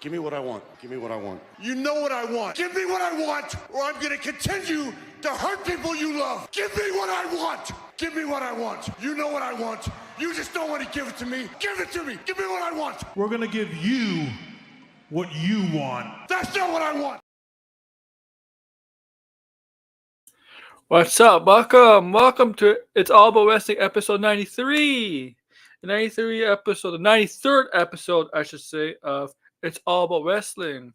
Give me what I want. Give me what I want. You know what I want. Give me what I want, or I'm going to continue to hurt people you love. Give me what I want. Give me what I want. You know what I want. You just don't want to give it to me. Give it to me. Give me what I want. We're going to give you what you want. That's not what I want. What's up? Welcome to It's All About Wrestling episode 93. The 93rd episode, I should say, of It's All About Wrestling.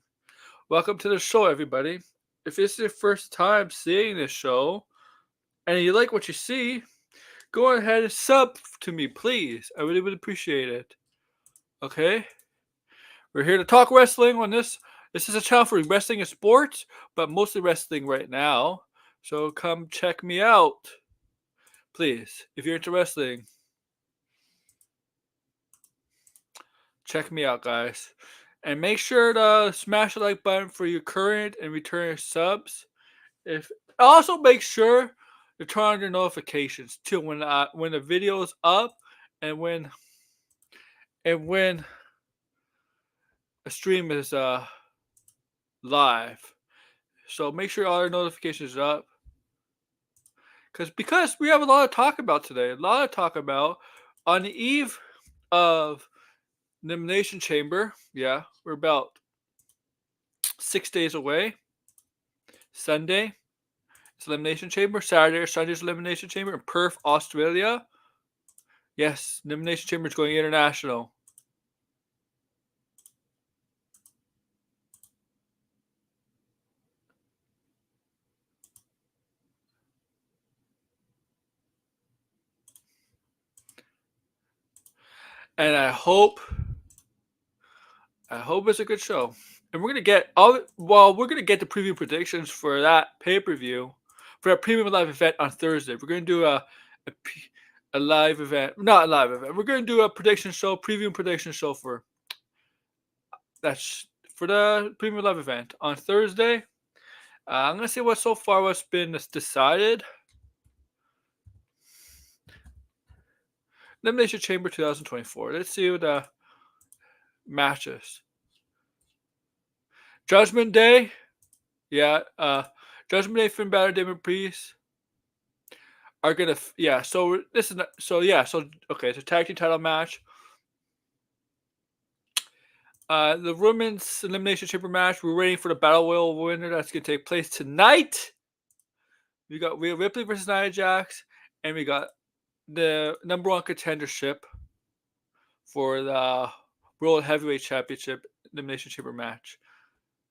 Welcome to the show, everybody. If this is your first time seeing this show and you like what you see, go ahead and sub to me, please. I really would appreciate it. Okay? We're here to talk wrestling on this. This is a channel for wrestling and sports, but mostly wrestling right now. So come check me out, please. If you're into wrestling, check me out, guys. And make sure to smash the like button for your current and returning subs. Also make sure to turn on your notifications too when the video is up and when a stream is live. So make sure all your notifications are up. Because we have a lot to talk about today. A lot to talk about on the eve of Elimination Chamber. Yeah, we're about 6 days away. Sunday is Elimination Chamber. Saturday or Sunday is Elimination Chamber in Perth, Australia. Yes, Elimination Chamber is going international. And I hope it's a good show. And we're gonna get the preview predictions for that pay-per-view, for that premium live event on Thursday. We're gonna do a live event, not a live event. We're gonna do a prediction show, preview prediction show for the premium live event on Thursday. I'm gonna see what's been decided. Elimination Chamber 2024. Let's see what the matches. Judgment Day. Yeah. Judgment Day, Finn Balor, Damon Priest are gonna. Yeah. So this is not, so yeah. So okay. It's a tag team title match. The women's Elimination Chamber match. We're waiting for the Battle Royal winner. That's gonna take place tonight. We got Rhea Ripley versus Nia Jax, and we got the number one contendership for the World Heavyweight Championship Elimination Chamber match.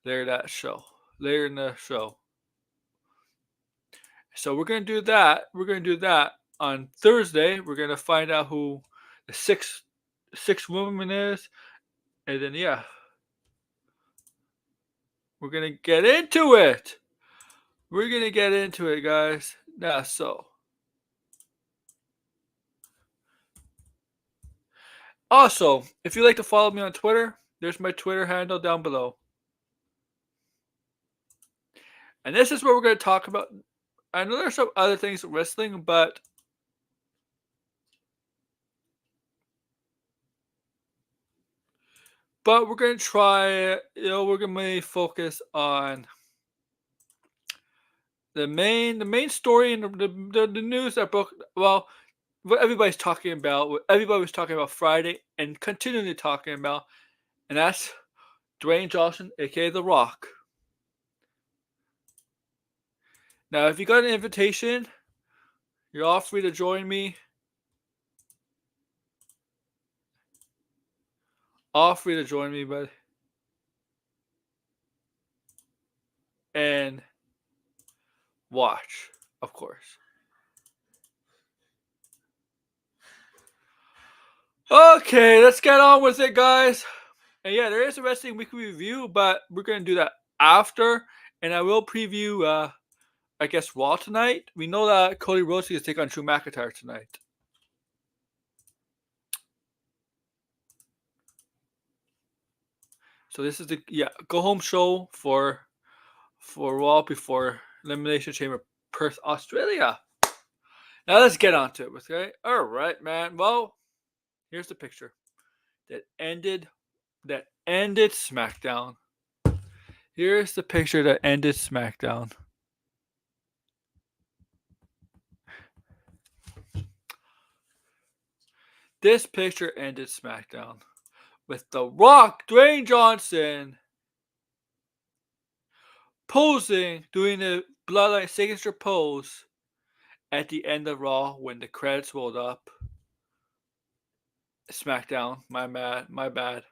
Later in the show. So we're gonna do that. We're gonna do that on Thursday. We're gonna find out who the sixth woman is, and then yeah, we're gonna get into it. We're gonna get into it, guys. Now, so. Also, if you'd like to follow me on Twitter, there's my Twitter handle down below. And this is what we're going to talk about. I know there's some other things with wrestling, but we're going to try, we're going to focus on the main story and the news that broke. Well, what everybody's talking about, what everybody was talking about Friday and continually talking about, and that's Dwayne Johnson, aka The Rock. Now, if you got an invitation, you're all free to join me. All free to join me, bud. And watch, of course. Okay, let's get on with it, guys. And yeah, there is a Wrestling Weekly review, but we're going to do that after. And I will preview, I guess, Raw tonight. We know that Cody Rhodes is going to take on Drew McIntyre tonight. So this is the go-home show for Raw before Elimination Chamber Perth, Australia. Now let's get on to it, okay? All right, man. Well, here's the picture that ended that ended SmackDown. Here's the picture that ended SmackDown. This picture ended SmackDown with The Rock, Dwayne Johnson, posing, doing the Bloodline signature pose at the end of Raw when the credits rolled up. SmackDown, my bad.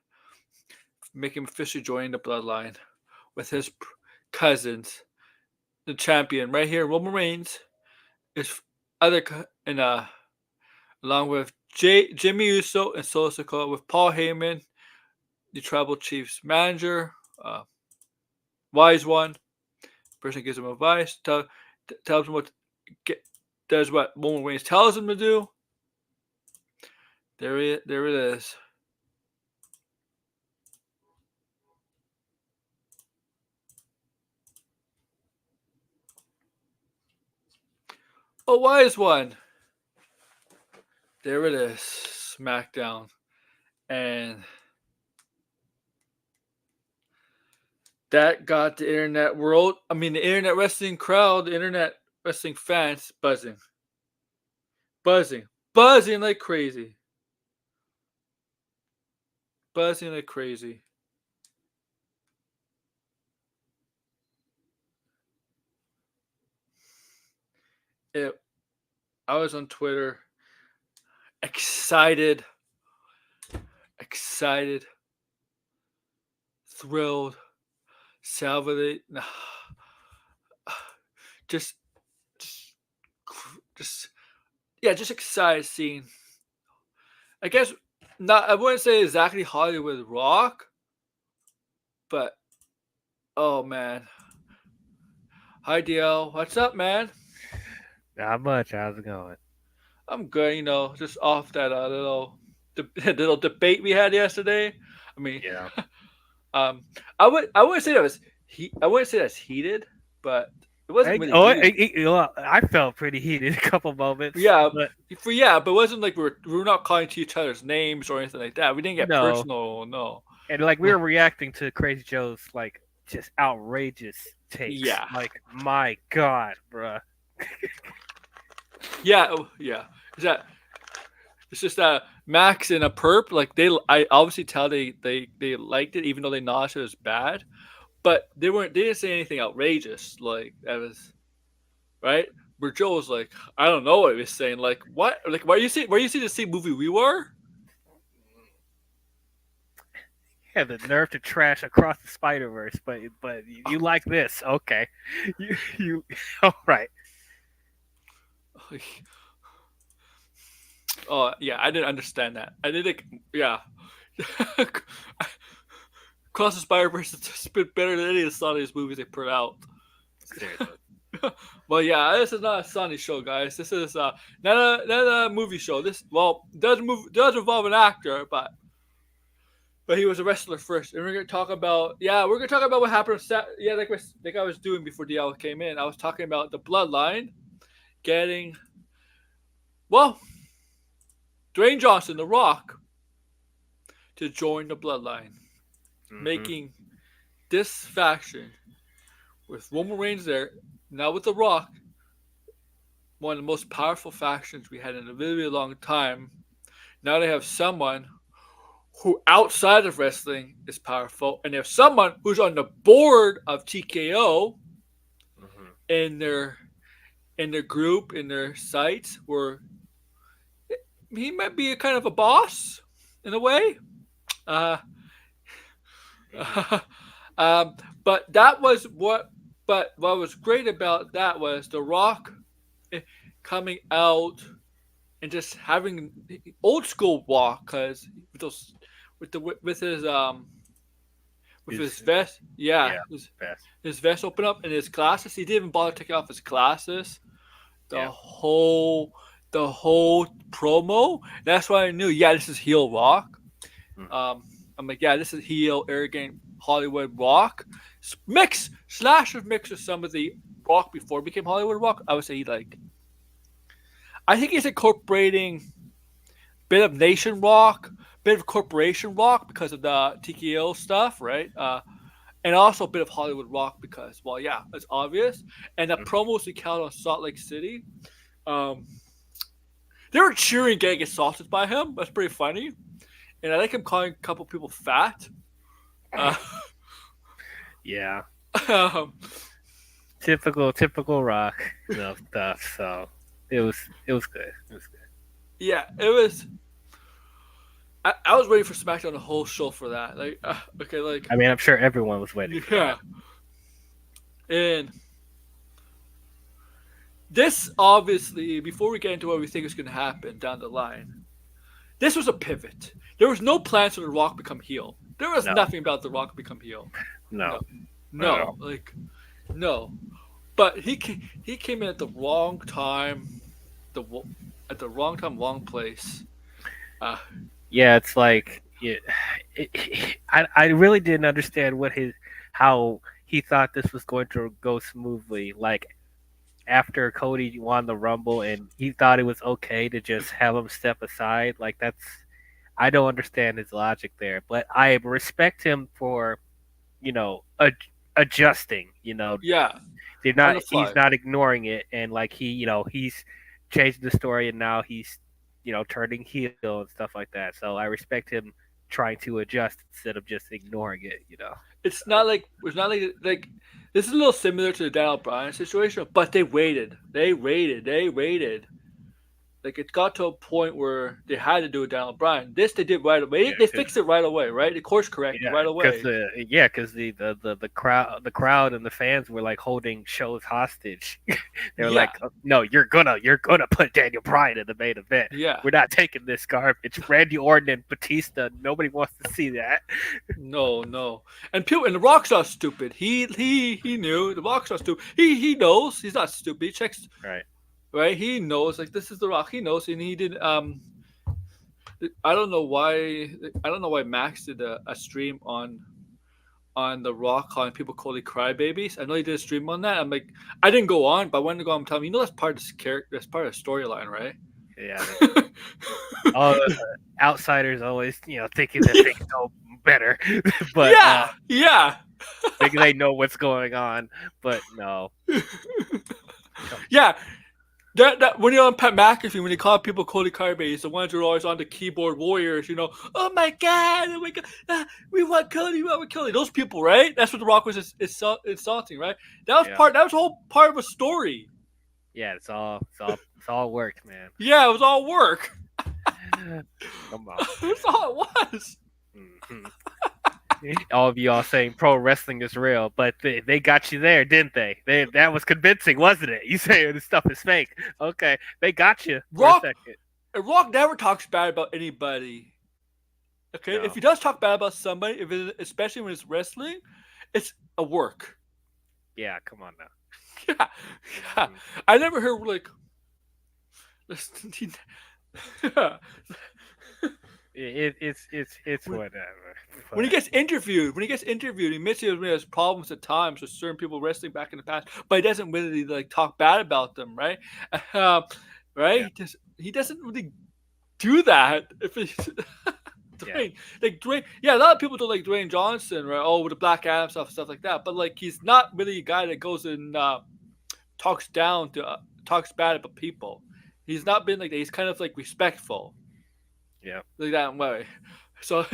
Making him officially joining the Bloodline with his cousins, the champion right here, Roman Reigns, is along with Jimmy Uso and Solo Sikoa, with Paul Heyman, the Tribal Chief's manager, wise one, person gives him advice, tells him does what Roman Reigns tells him to do. There it is. A wise one. There it is. SmackDown. And that got the internet world, the internet wrestling crowd, the internet wrestling fans buzzing. Buzzing like crazy. Buzzing like crazy. I was on Twitter, excited, thrilled, salivate, just excited seeing. I guess I wouldn't say exactly Hollywood Rock, but oh man. Hi DL, what's up, man? Not much. How's it going? I'm good, just off that little debate we had yesterday. Yeah. I wouldn't say that was I wouldn't say that's heated, but it wasn't really heated. I felt pretty heated a couple moments. Yeah, but it wasn't like we were not calling to each other's names or anything like that. We didn't get personal, no. And like we were reacting to Crazy Joe's like just outrageous takes. Yeah. Like my God, bruh. Yeah. It's just that Max and a perp, like I obviously tell they liked it, even though they acknowledged it was bad, but they didn't say anything outrageous. Like that was right. Where Joe was like, I don't know what he was saying. Like what? Like why you see the same movie we were? Yeah, the nerve to trash Across the Spider-Verse, but you like this, okay? You all right? Oh yeah, I didn't understand that. I didn't. Yeah, Cross the Spider-Verse has been better than any of the Sony's movies they put out. Seriously. Well, yeah, this is not a Sony show, guys. This is not a movie show. This does involve an actor, but he was a wrestler first, and we're gonna talk about what happened. Like I was doing before DL came in. I was talking about the Bloodline getting Dwayne Johnson, The Rock, to join the Bloodline, making this faction with Roman Reigns there, now with The Rock, one of the most powerful factions we had in a really, really long time. Now they have someone who outside of wrestling is powerful, and they have someone who's on the board of TKO in their group, in their sites, where he might be a kind of a boss in a way. But that was what. But what was great about that was The Rock coming out and just having old school walk, because with his vest, his vest open up and his glasses. He didn't even bother taking off his glasses. The whole promo. That's why I knew. Yeah, this is heel Rock. I'm like, yeah, this is heel arrogant Hollywood Rock. Mix with some of the Rock before it became Hollywood Rock. I would say I think he's incorporating bit of Nation Rock, bit of corporation Rock because of the TKO stuff, right? And also a bit of Hollywood Rock because, well, yeah, it's obvious. And the promos he cut on Salt Lake City, they were cheering, getting assaulted by him. That's pretty funny. And I like him calling a couple people fat. Yeah. Um, Typical Rock stuff. So it was good. It was good. yeah, it was. I was waiting for SmackDown the whole show for that. Like, okay, like. I mean, I'm sure everyone was waiting. Yeah. And this obviously, before we get into what we think is going to happen down the line, this was a pivot. There was no plans for The Rock become heel. There was nothing about The Rock become heel. No. No. But he came in at the wrong time, wrong place. Yeah, it's like I really didn't understand how he thought this was going to go smoothly. Like after Cody won the Rumble, and he thought it was okay to just have him step aside. Like I don't understand his logic there, but I respect him for, adjusting. Yeah. He's not ignoring it, and like he's changed the story, and now he's turning heel and stuff like that. So I respect him trying to adjust instead of just ignoring it. It's not like this is a little similar to the Daniel Bryan situation, but they waited. Like it got to a point where they had to do a Daniel Bryan. This they did right away. They fixed it right away, right? They course corrected right away. Because the crowd and the fans were like holding shows hostage. They were like, "No, you're gonna put Daniel Bryan in the main event. Yeah, we're not taking this garbage. Randy Orton and Batista. Nobody wants to see that." No. And The Rock's not stupid. He knew The Rock's not stupid. He knows he's not stupid. He checks right. He knows like this is The Rock. He knows, and he did. I don't know why Max did a stream on The Rock calling people Cody crybabies. I know he did a stream on that. I'm like, I didn't go on, but I wanted to go on and tell him, that's part of this character. That's part of the storyline, right? Yeah. All the outsiders always, thinking that they know better, but yeah, thinking they know what's going on, but no. Yeah. That when you're on Pat McAfee, when you call people Cody Crybabies, the ones who are always on the keyboard warriors, oh my god, we want Cody, those people, right? That's what The Rock was insulting, right? That was whole part of a story. Yeah, it's all work, man. Yeah, it was all work. Come on. That's all it was. Mm-hmm. All of y'all saying pro wrestling is real, but they got you there, didn't they? That was convincing, wasn't it? You say this stuff is fake. Okay, they got you for a second. Rock never talks bad about anybody. Okay, if he does talk bad about somebody, especially when it's wrestling, it's a work. Yeah, come on now. Yeah. I never heard like. It's whatever. When he gets interviewed, he admits he has problems at times with certain people wrestling back in the past, but he doesn't really like talk bad about them, right? Right? Yeah. He doesn't really do that. If Dwayne, a lot of people don't like Dwayne Johnson, right? Oh, with the Black Adam stuff like that. But like, he's not really a guy that goes and talks bad about people. He's not been like that. He's kind of like respectful. Yeah, like that way. So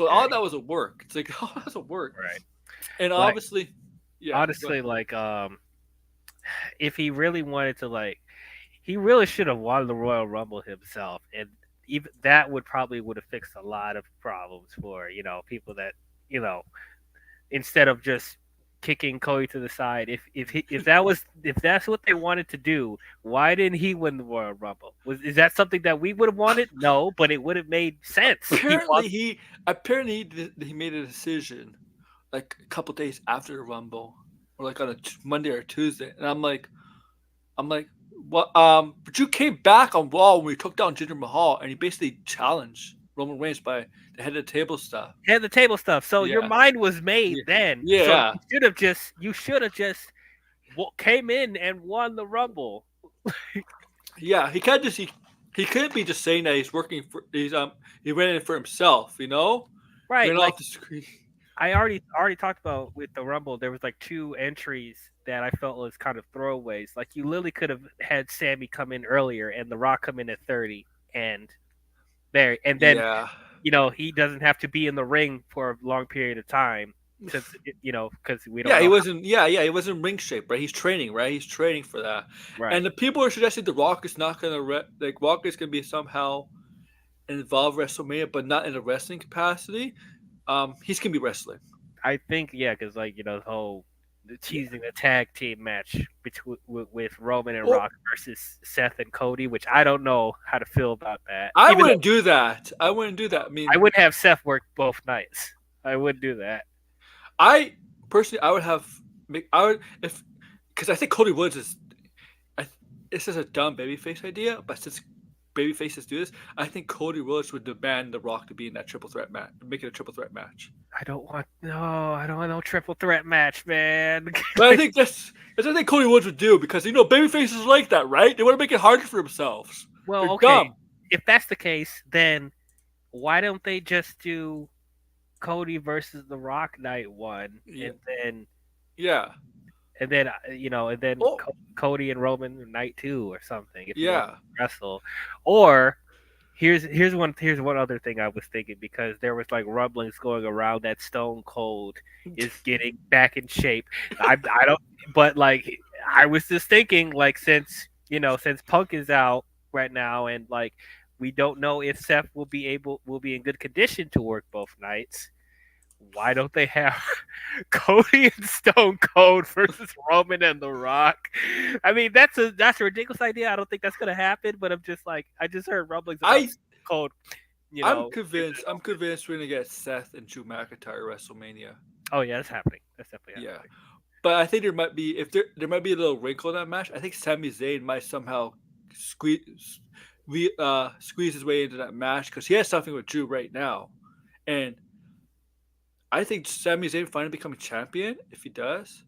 all that was a work. It's like that was a work, right? And obviously, honestly, like if he really wanted to, he really should have won the Royal Rumble himself, and even that would have fixed a lot of problems for people that instead of just kicking Cody to the side. If that's what they wanted to do, why didn't he win the Royal Rumble? Is that something that we would have wanted? No, but it would have made sense. Apparently he made a decision like a couple days after the Rumble, or like on a Monday or Tuesday, and I'm like, what? But you came back on Raw when we took down Jinder Mahal, and he basically challenged Roman Reigns by the head of the table stuff. So your mind was made then. Yeah. So you should have just came in and won the Rumble. Yeah, he can't just He couldn't be just saying that he's working for he ran it for himself, you know? Right, Ran like off the screen. I already talked about with the Rumble. There was like 2 entries that I felt was kind of throwaways. Like you literally could have had Sammy come in earlier and The Rock come in at 30, and then Yeah. he doesn't have to be in the ring for a long period of time because we don't Yeah, he know. wasn't. Yeah, he wasn't ring shape, right? He's training, right? He's training for that. Right. And the people are suggesting the Rock is not gonna like Rock is gonna be somehow involved WrestleMania, but not in a wrestling capacity. He's gonna be wrestling. I think because the teasing the tag team match between with Roman and Well, Rock versus Seth and Cody, which I don't know how to feel about that. I Even though wouldn't do that. I wouldn't do that. I mean, I wouldn't have Seth work both nights. I wouldn't do that. I personally, I would have. I would if because I think Cody Woods is. This is a dumb babyface idea, but since babyfaces do this, I think Cody Woods would demand The Rock to be in that triple threat match, make it a triple threat match. I don't want no triple threat match, man. But I think that's what I think Cody Woods would do because babyfaces like that, right? They want to make it harder for themselves. Well, They're okay. dumb. If that's the case, then why don't they just do Cody versus The Rock night 1, Yeah. and then Yeah. Oh. Cody and Roman night 2 or something. If you want Yeah. to wrestle, or here's one other thing I was thinking, because there was like rumblings going around that Stone Cold is getting back in shape. I don't, but like I was just thinking, like since Punk is out right now, and like we don't know if Seth will be in good condition to work both nights. Why don't they have Cody and Stone Cold versus Roman and The Rock? I mean, that's a ridiculous idea. I don't think that's gonna happen. But I'm just like, I just heard rumblings about Stone Cold. I'm convinced we're gonna get Seth and Drew McIntyre WrestleMania. Oh yeah, that's happening. That's definitely happening. Yeah, but I think there might be there might be a little wrinkle in that match. I think Sami Zayn might somehow squeeze his way into that match because he has something with Drew right now, and I think Sami Zayn finally becoming champion, if he does,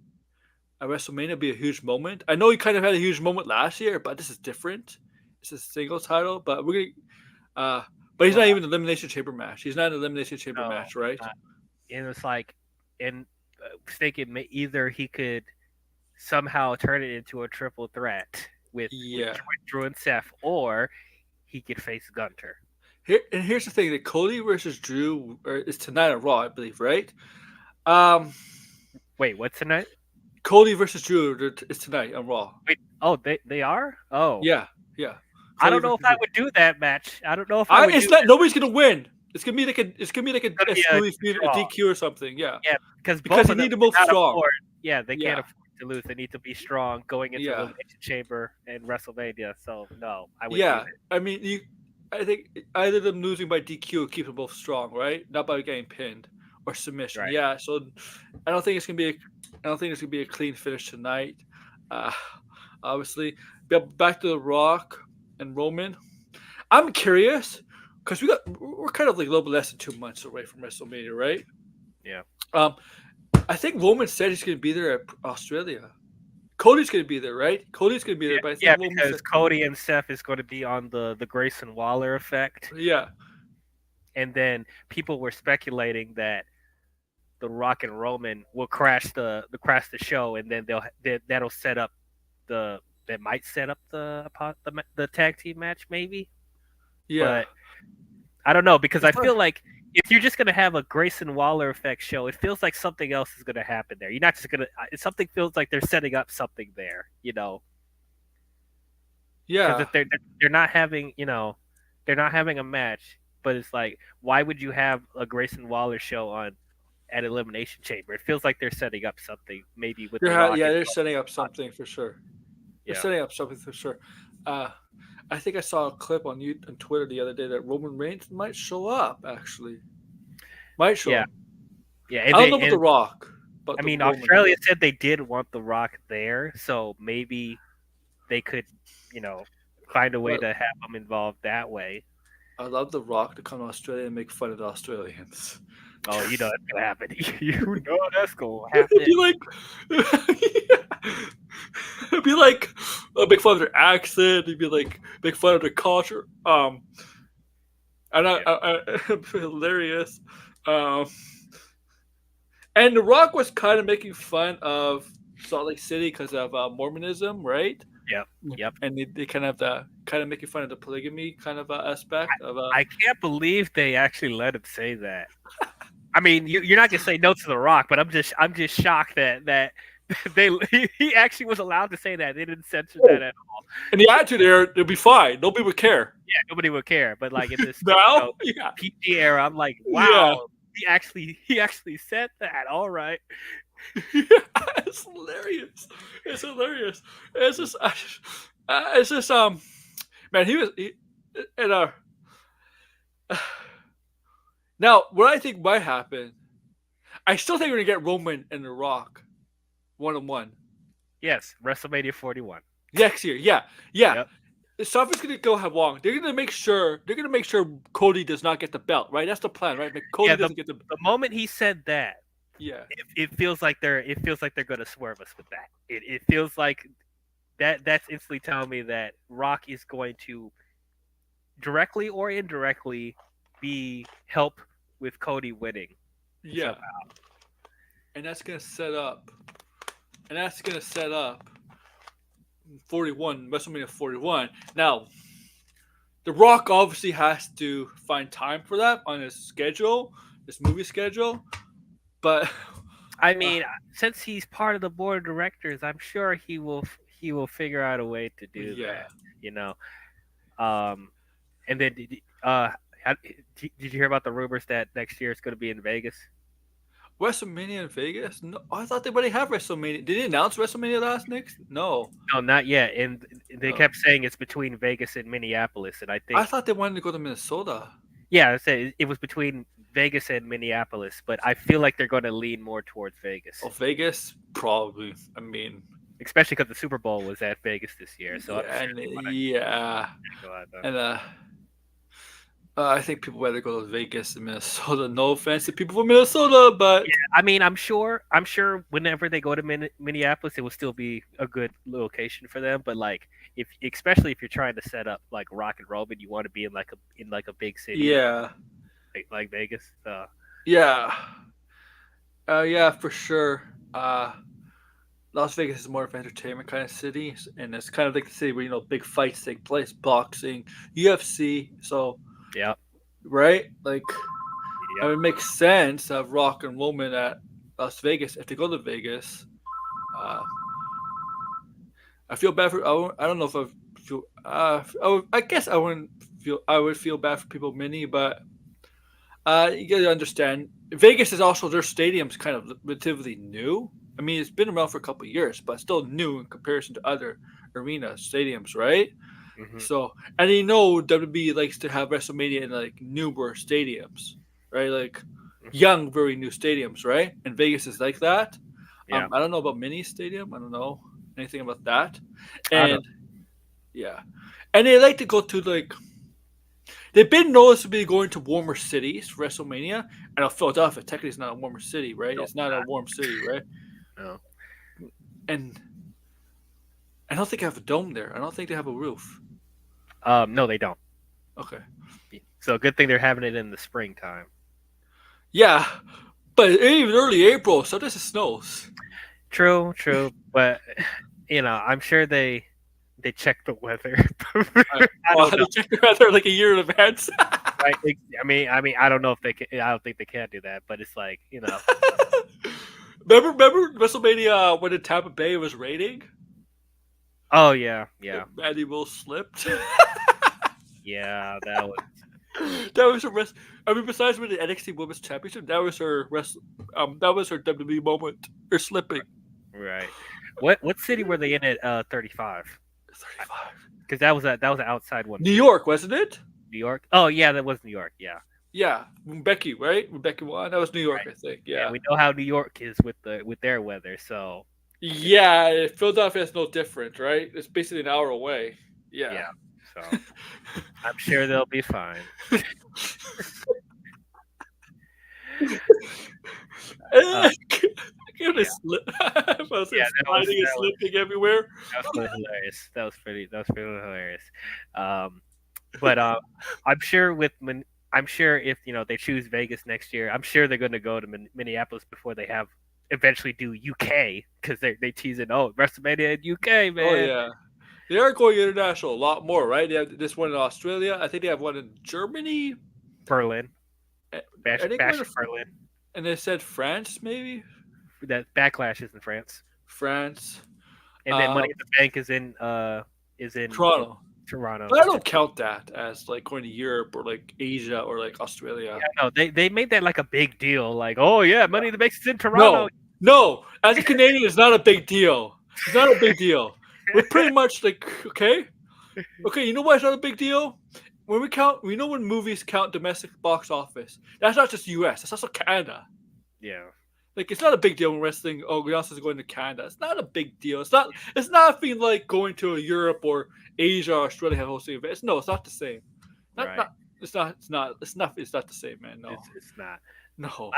at WrestleMania would be a huge moment. I know he kind of had a huge moment last year, but this is different. It's a single title, but we're gonna. But he's not even an Elimination Chamber match. He's not an Elimination Chamber match, right? And it's like, and thinking either he could somehow turn it into a triple threat with Drew and Seth, or he could face Gunter. Here's the thing: that Cody versus Drew is tonight on Raw, I believe, right? Wait, what's tonight? Cody versus Drew is tonight on Raw. Wait, oh, they are? Oh, yeah. I don't know if I would do that match. I don't know if I would. It's not. Nobody's gonna win. It's gonna be like a DQ or something. Yeah. Yeah, because they need to both strong. They can't afford to lose. They need to be strong going into the Elimination Chamber and WrestleMania. So no, I wouldn't. Yeah, I mean, I think either them losing by DQ keep them both strong, right? Not by getting pinned or submission. Right. Yeah, so I don't think it's gonna be a clean finish tonight. Obviously, but back to The Rock and Roman. I'm curious because we're kind of like a little bit less than 2 months away from WrestleMania, right? Yeah. I think Roman said he's gonna be there at Australia. Cody's gonna be there, right? Cody's gonna be there, but I think because Cody and Seth is going to be on the Grayson Waller effect. Yeah, and then people were speculating that The Rock and Roman will crash the show, and then that'll set up the tag team match, maybe. Yeah, but I don't know, because I feel like if you're just gonna have a Grayson Waller effect show, it feels like something else is gonna happen there. You're not just gonna. Something feels like they're setting up something there, Yeah. Because if they're not having, they're not having a match, but it's like, why would you have a Grayson Waller show at Elimination Chamber? It feels like they're setting up something, maybe with they're setting up something for sure. They're setting up something for sure. I think I saw a clip on Twitter the other day that Roman Reigns might show up. Actually, might show up. Yeah. I don't know about The Rock, but I mean, Australia said they did want The Rock there, so maybe they could, find a way to have them involved that way. I love The Rock to come to Australia and make fun of the Australians. Oh, you know that's gonna happen. You know that's gonna happen. It'd be like, make fun of their accent. He'd be like make fun of their culture. And hilarious. And The Rock was kind of making fun of Salt Lake City because of Mormonism, right? Yep. And they kind of making fun of the polygamy kind of aspect of. I can't believe they actually let him say that. I mean, you're not gonna say no to The Rock, but I'm just shocked that he actually was allowed to say that. They didn't censor that at all. And the attitude era, it'll be fine. Nobody would care. Yeah, nobody would care. But like in this Now, yeah. PG era, I'm like, wow, Yeah. he actually said that. All right. It's hilarious. It's hilarious. It's just man, now what I think might happen, I still think we're gonna get Roman and The Rock 1-on-1 Yes, WrestleMania 41. next year. Yeah. Yep. Stuff is gonna go long. They're gonna make sure Cody does not get the belt, right? That's the plan, right? Cody doesn't get the The moment he said that, yeah. it feels like they're gonna swerve us with that. It feels like that's instantly telling me that Rock is going to directly or indirectly be help with Cody winning. Yeah. Somehow. And that's gonna set up 41, WrestleMania 41. Now, The Rock obviously has to find time for that on his schedule, his movie schedule. But I mean, since he's part of the board of directors, I'm sure he will figure out a way to do that. You know, and then did you hear about the rumors that next year it's going to be in Vegas? WrestleMania in Vegas? No, I thought they already have WrestleMania. Did they announce WrestleMania next? No, not yet. And they kept saying it's between Vegas and Minneapolis, and I thought they wanted to go to Minnesota. Yeah, I said it was between Vegas and Minneapolis, but I feel like they're going to lean more towards Vegas. Oh, Vegas, probably. I mean, especially because the Super Bowl was at Vegas this year, so I think people rather go to Vegas than Minnesota. No offense to people from Minnesota, but yeah, I mean, I'm sure whenever they go to Minneapolis, it will still be a good location for them. But like, especially if you're trying to set up like Rock and Roll, but you want to be in like a big city, yeah, like Vegas. Yeah, for sure. Las Vegas is more of an entertainment kind of city, and it's kind of like the city where big fights take place, boxing, UFC. So. Yeah. Right? Like, it would make sense to have Rock and Roman at Las Vegas if they go to Vegas. I feel bad for. I don't know if I feel. I guess I wouldn't feel. I would feel bad for people mini, but you gotta understand. Vegas is also their stadium's kind of relatively new. I mean, it's been around for a couple of years, but still new in comparison to other arena stadiums, right? Mm-hmm. So, and WWE likes to have WrestleMania in like newer stadiums, right? Like young, very new stadiums, right? And Vegas is like that. Yeah. I don't know about mini stadium. I don't know anything about that. And yeah, and they like to go to like. They've been noticeably going to warmer cities for WrestleMania. I know Philadelphia technically is not a warmer city, right? No, it's not a warm city, right? No. And I don't think they have a dome there. I don't think they have a roof. No, they don't. Okay. So good thing they're having it in the springtime. Yeah, but even early April, sometimes it snows. True, but I'm sure they check the weather. They check the weather like a year in advance. Right? I mean, I don't know if they can. I don't think they can do that, but it's like Remember WrestleMania when in Tampa Bay was raining? Oh yeah. Randy Will slipped. Yeah, that was. That was her I mean, besides winning the NXT Women's Championship, that was her that was her WWE moment. Her slipping. Right. What city were they in at 35? 35. Because that was an outside one. New York, wasn't it? New York. Oh yeah, that was New York. Yeah. Yeah, Becky, right? When Becky won, that was New York, right. I think. Yeah. We know how New York is with their weather, so. Yeah, Philadelphia is no different, right? It's basically an hour away. Yeah. Yeah. So I'm sure they'll be fine. I can't when they slip. I was Yeah, sliding and slipping everywhere. that was really hilarious. That was pretty hilarious. But I'm sure I'm sure if they choose Vegas next year, I'm sure they're going to go to Minneapolis before they eventually do UK because they tease it. Oh, WrestleMania in UK, man. Oh yeah, they are going international a lot more, right? They have this one in Australia. I think they have one in Germany. Berlin, I think Bash one in Berlin. and they said France, maybe That Backlash is in France, France, and then Money in the Bank is in Toronto. Toronto. But I don't count that as like going to Europe or like Asia or like Australia. Yeah, no, they made that like a big deal. Like, oh yeah, Money in the Bank is in Toronto. No. As a Canadian, it's not a big deal. It's not a big deal. We're pretty much like okay. You know why it's not a big deal? When we know when movies count domestic box office. That's not just U.S. That's also Canada. Yeah. Like it's not a big deal when wrestling. Oh, Grianos is going to Canada. It's not a big deal. It's not. It's nothing like going to Europe or Asia or Australia and hosting events. No, it's not the same. Right. It's not the same, man. No, It's not. no.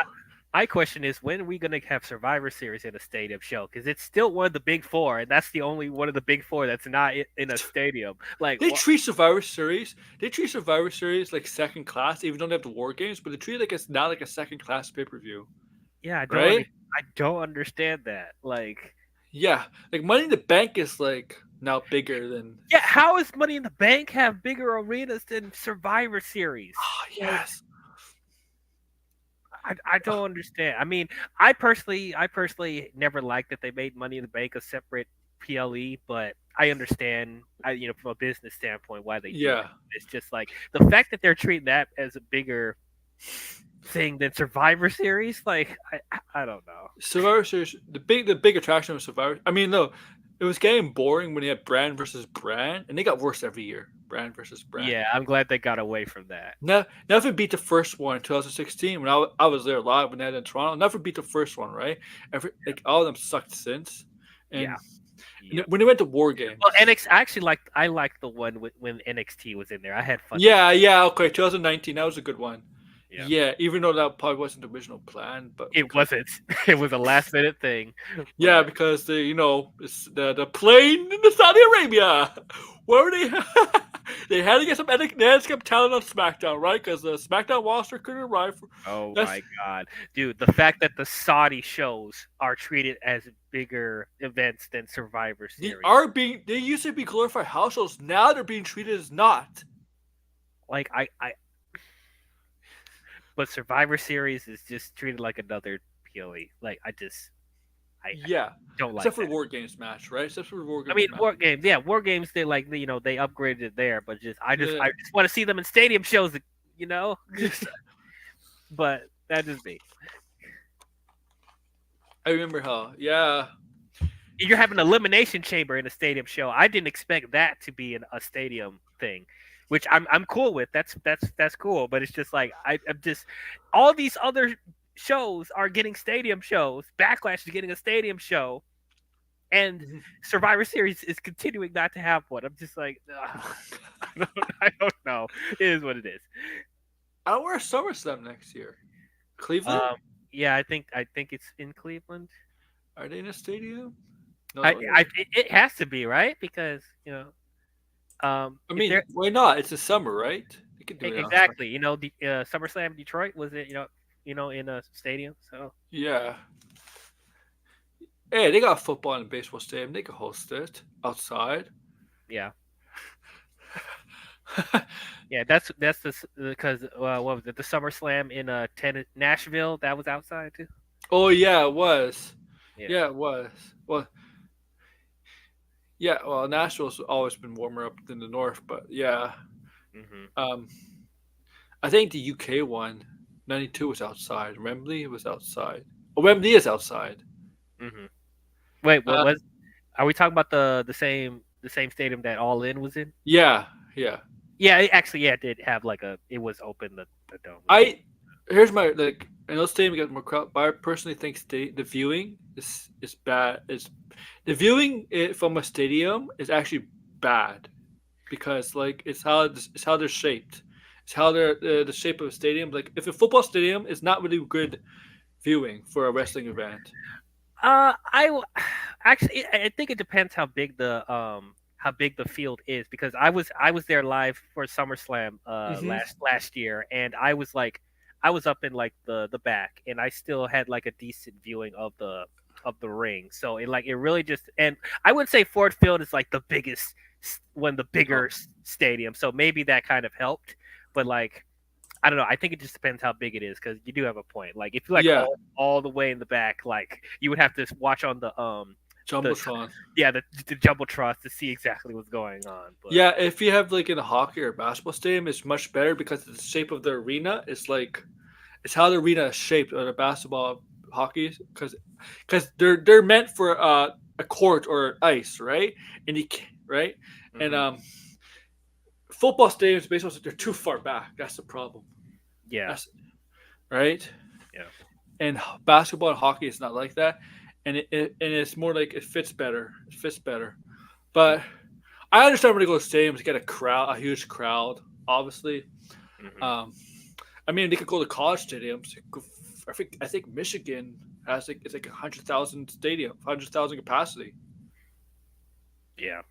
My question is, when are we going to have Survivor Series in a stadium show? Because it's still one of the big four, and that's the only one of the big four that's not in a stadium. Like They treat Survivor Series. They treat Survivor Series like second class, even though they have the War Games. But they treat it like it's not like a second class pay per view. yeah, Right? I don't understand that. Like, Yeah, like Money in the Bank is like now bigger than. yeah, how is Money in the Bank have bigger arenas than Survivor Series? Oh, yes. I don't understand. I mean, I personally never liked that they made Money in the Bank a separate PLE, but I understand, from a business standpoint why they do it. Yeah. It's just like the fact that they're treating that as a bigger thing than Survivor Series. Like, I don't know. Survivor Series, the big attraction of Survivor. I mean, no, it was getting boring when you had brand versus brand, and they got worse every year. Brand versus brand. Yeah, I'm glad they got away from that. Never beat the first one in 2016 when I was there live when they had it in Toronto. Never beat the first one, right? All of them sucked since. And Yeah. when they went to War Games. Well, I liked the one when NXT was in there. I had fun. Yeah, okay. 2019, that was a good one. Yeah. Even though that probably wasn't the original plan, but It wasn't. It was a last minute thing. yeah, because it's the plane in Saudi Arabia, where they had to get some talent on SmackDown, right? Because the SmackDown roster couldn't arrive. Oh my god, dude! The fact that the Saudi shows are treated as bigger events than Survivor Series. They used to be glorified house shows. Now they're being treated as not. Like but Survivor Series is just treated like another PLE. Like I don't like. Except for that. the War Games match, right? Except for the War Games. I mean, match. War Games. They they upgraded it there, but I just Yeah. want to see them in stadium shows. But that is me. I remember how. Yeah. You're having an elimination chamber in a stadium show. I didn't expect that to be a stadium thing, which I'm cool with. That's cool. But it's just like I'm just all these other shows are getting stadium shows. Backlash is getting a stadium show, and Survivor Series is continuing not to have one. I'm just like, I don't know. It is what it is. I wear SummerSlam next year. Cleveland? Yeah, I think it's in Cleveland. Are they in a stadium? No, It has to be, right? Because I mean, why not? It's the summer, right? They can do it exactly. The SummerSlam Detroit was it? In a stadium. So yeah. Hey, they got a football and baseball stadium. They can host it outside. yeah. Yeah, that's because what was it? The SummerSlam in Nashville, that was outside too. Oh yeah, it was. Yeah. Yeah, it was. Well, yeah. Well, Nashville's always been warmer up than the north, but yeah. Mm-hmm. I think the UK one, 92 was outside. Wembley was outside. Oh, Wembley is outside. Mm-hmm. Wait, what was? Are we talking about the same stadium that All In was in? Yeah. Yeah, it did have it was open the dome. Here's my I know stadium got more crowd, but I personally think the viewing is bad. The viewing from a stadium is actually bad because it's how they're shaped. It's how they're the shape of a stadium. Like if a football stadium is not really good viewing for a wrestling event. Actually, I think it depends how big the field is, because I was there live for SummerSlam Mm-hmm. last year, and I was up in like the back, and I still had like a decent viewing of the ring. So it really just, and I would say Ford Field is like the biggest, one of the bigger stadiums, so maybe that kind of helped, but like. I don't know. I think it just depends how big it is, because you do have a point. Like if you're like Yeah, all the way in the back, like you would have to watch on the jumbotron. yeah the jumbotron to see exactly what's going on. But Yeah, if you have like in a hockey or basketball stadium, it's much better because the shape of the arena is like it's how the arena is shaped on a basketball, hockey, because they're meant for a court or ice, right? And you can right, and mhm, football stadiums, baseball stadiums, they're too far back. That's the problem. yeah, That's right. yeah, And basketball and hockey is not like that, and it's more like it fits better. It fits better, mm, but I understand when they go to stadiums, get a huge crowd, obviously. mhm, Um, I mean, they could go to college stadiums. I think Michigan has like it's like 100,000 stadium, 100,000 capacity, yeah.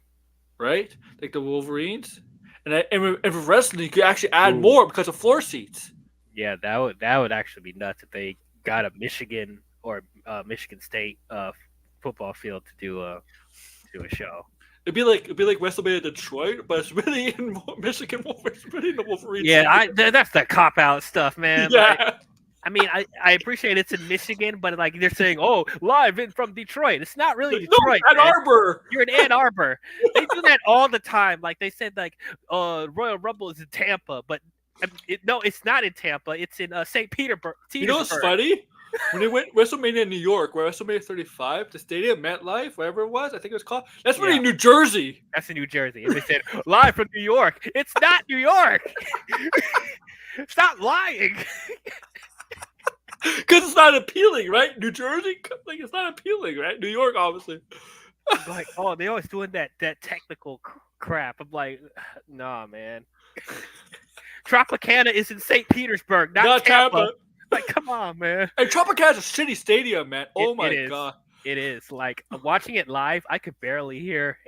right? Like the Wolverines, and for wrestling, you could actually add Ooh, more because of floor seats. yeah. That would actually be nuts if they got a Michigan or Michigan State football field to do a show. It'd be like WrestleMania Detroit, but it's really in Michigan. It's really in the Wolverine Yeah, Stadium. that's the cop out stuff, man. Like, Yeah, I mean, I appreciate it's in Michigan, but like they're saying, oh, live in from Detroit. It's not really no, Detroit, Ann man. Arbor. You're in Ann Arbor. They do that all the time. Like they said, like Royal Rumble is in Tampa, but no, it's not in Tampa. It's in St. Petersburg. You know what's Petersburg. funny? When they went WrestleMania in New York, where WrestleMania 35, the stadium, MetLife, whatever it was, I think it was called, that's really Yeah, New Jersey. that's in New Jersey. And they said live from New York. It's not New York. Stop lying. Because it's not appealing, right? New Jersey, like it's not appealing, right? New York, obviously. Like, oh, they always doing that technical crap. I'm like, nah, man. Tropicana is in St. Petersburg, not Not Tampa. Tampa. Like, come on, man. And Tropicana's a shitty stadium, man. Oh It my is. god. It is. Like watching it live, I could barely hear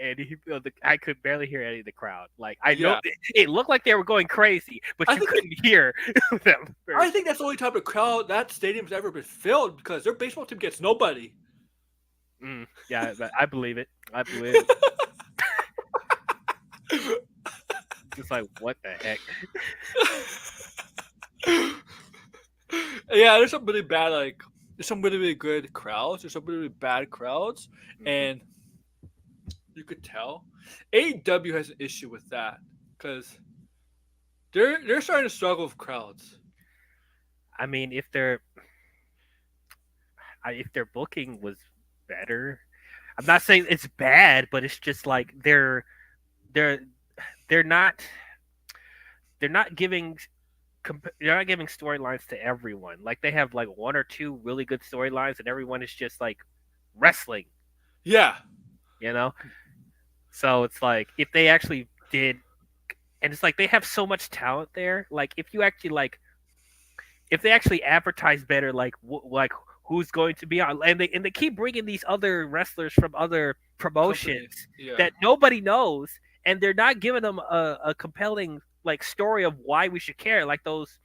I could barely hear any of the crowd. Like I know Yeah. it looked like they were going crazy, but I you think couldn't hear them. I think that's the only time the crowd that stadium's ever been filled because their baseball team gets nobody. Yeah, but I believe it. I believe it. Just like what the heck? Yeah, there's some really bad there's some really good crowds. There's some really bad crowds, Mhm. and you could tell AEW has an issue with that because they're starting to struggle with crowds. I mean, if their booking was better, I'm not saying it's bad, but it's just like they're they're not they're not giving they're not giving storylines to everyone. Like they have like one or two really good storylines, and everyone is just like wrestling, Yeah, you know. So it's like if they actually did, and it's like they have so much talent there. Like if you actually like, if they actually advertise better, like like who's going to be on, and they keep bringing these other wrestlers from other promotions companies. Yeah, that nobody knows, and they're not giving them a compelling like story of why we should care. Like those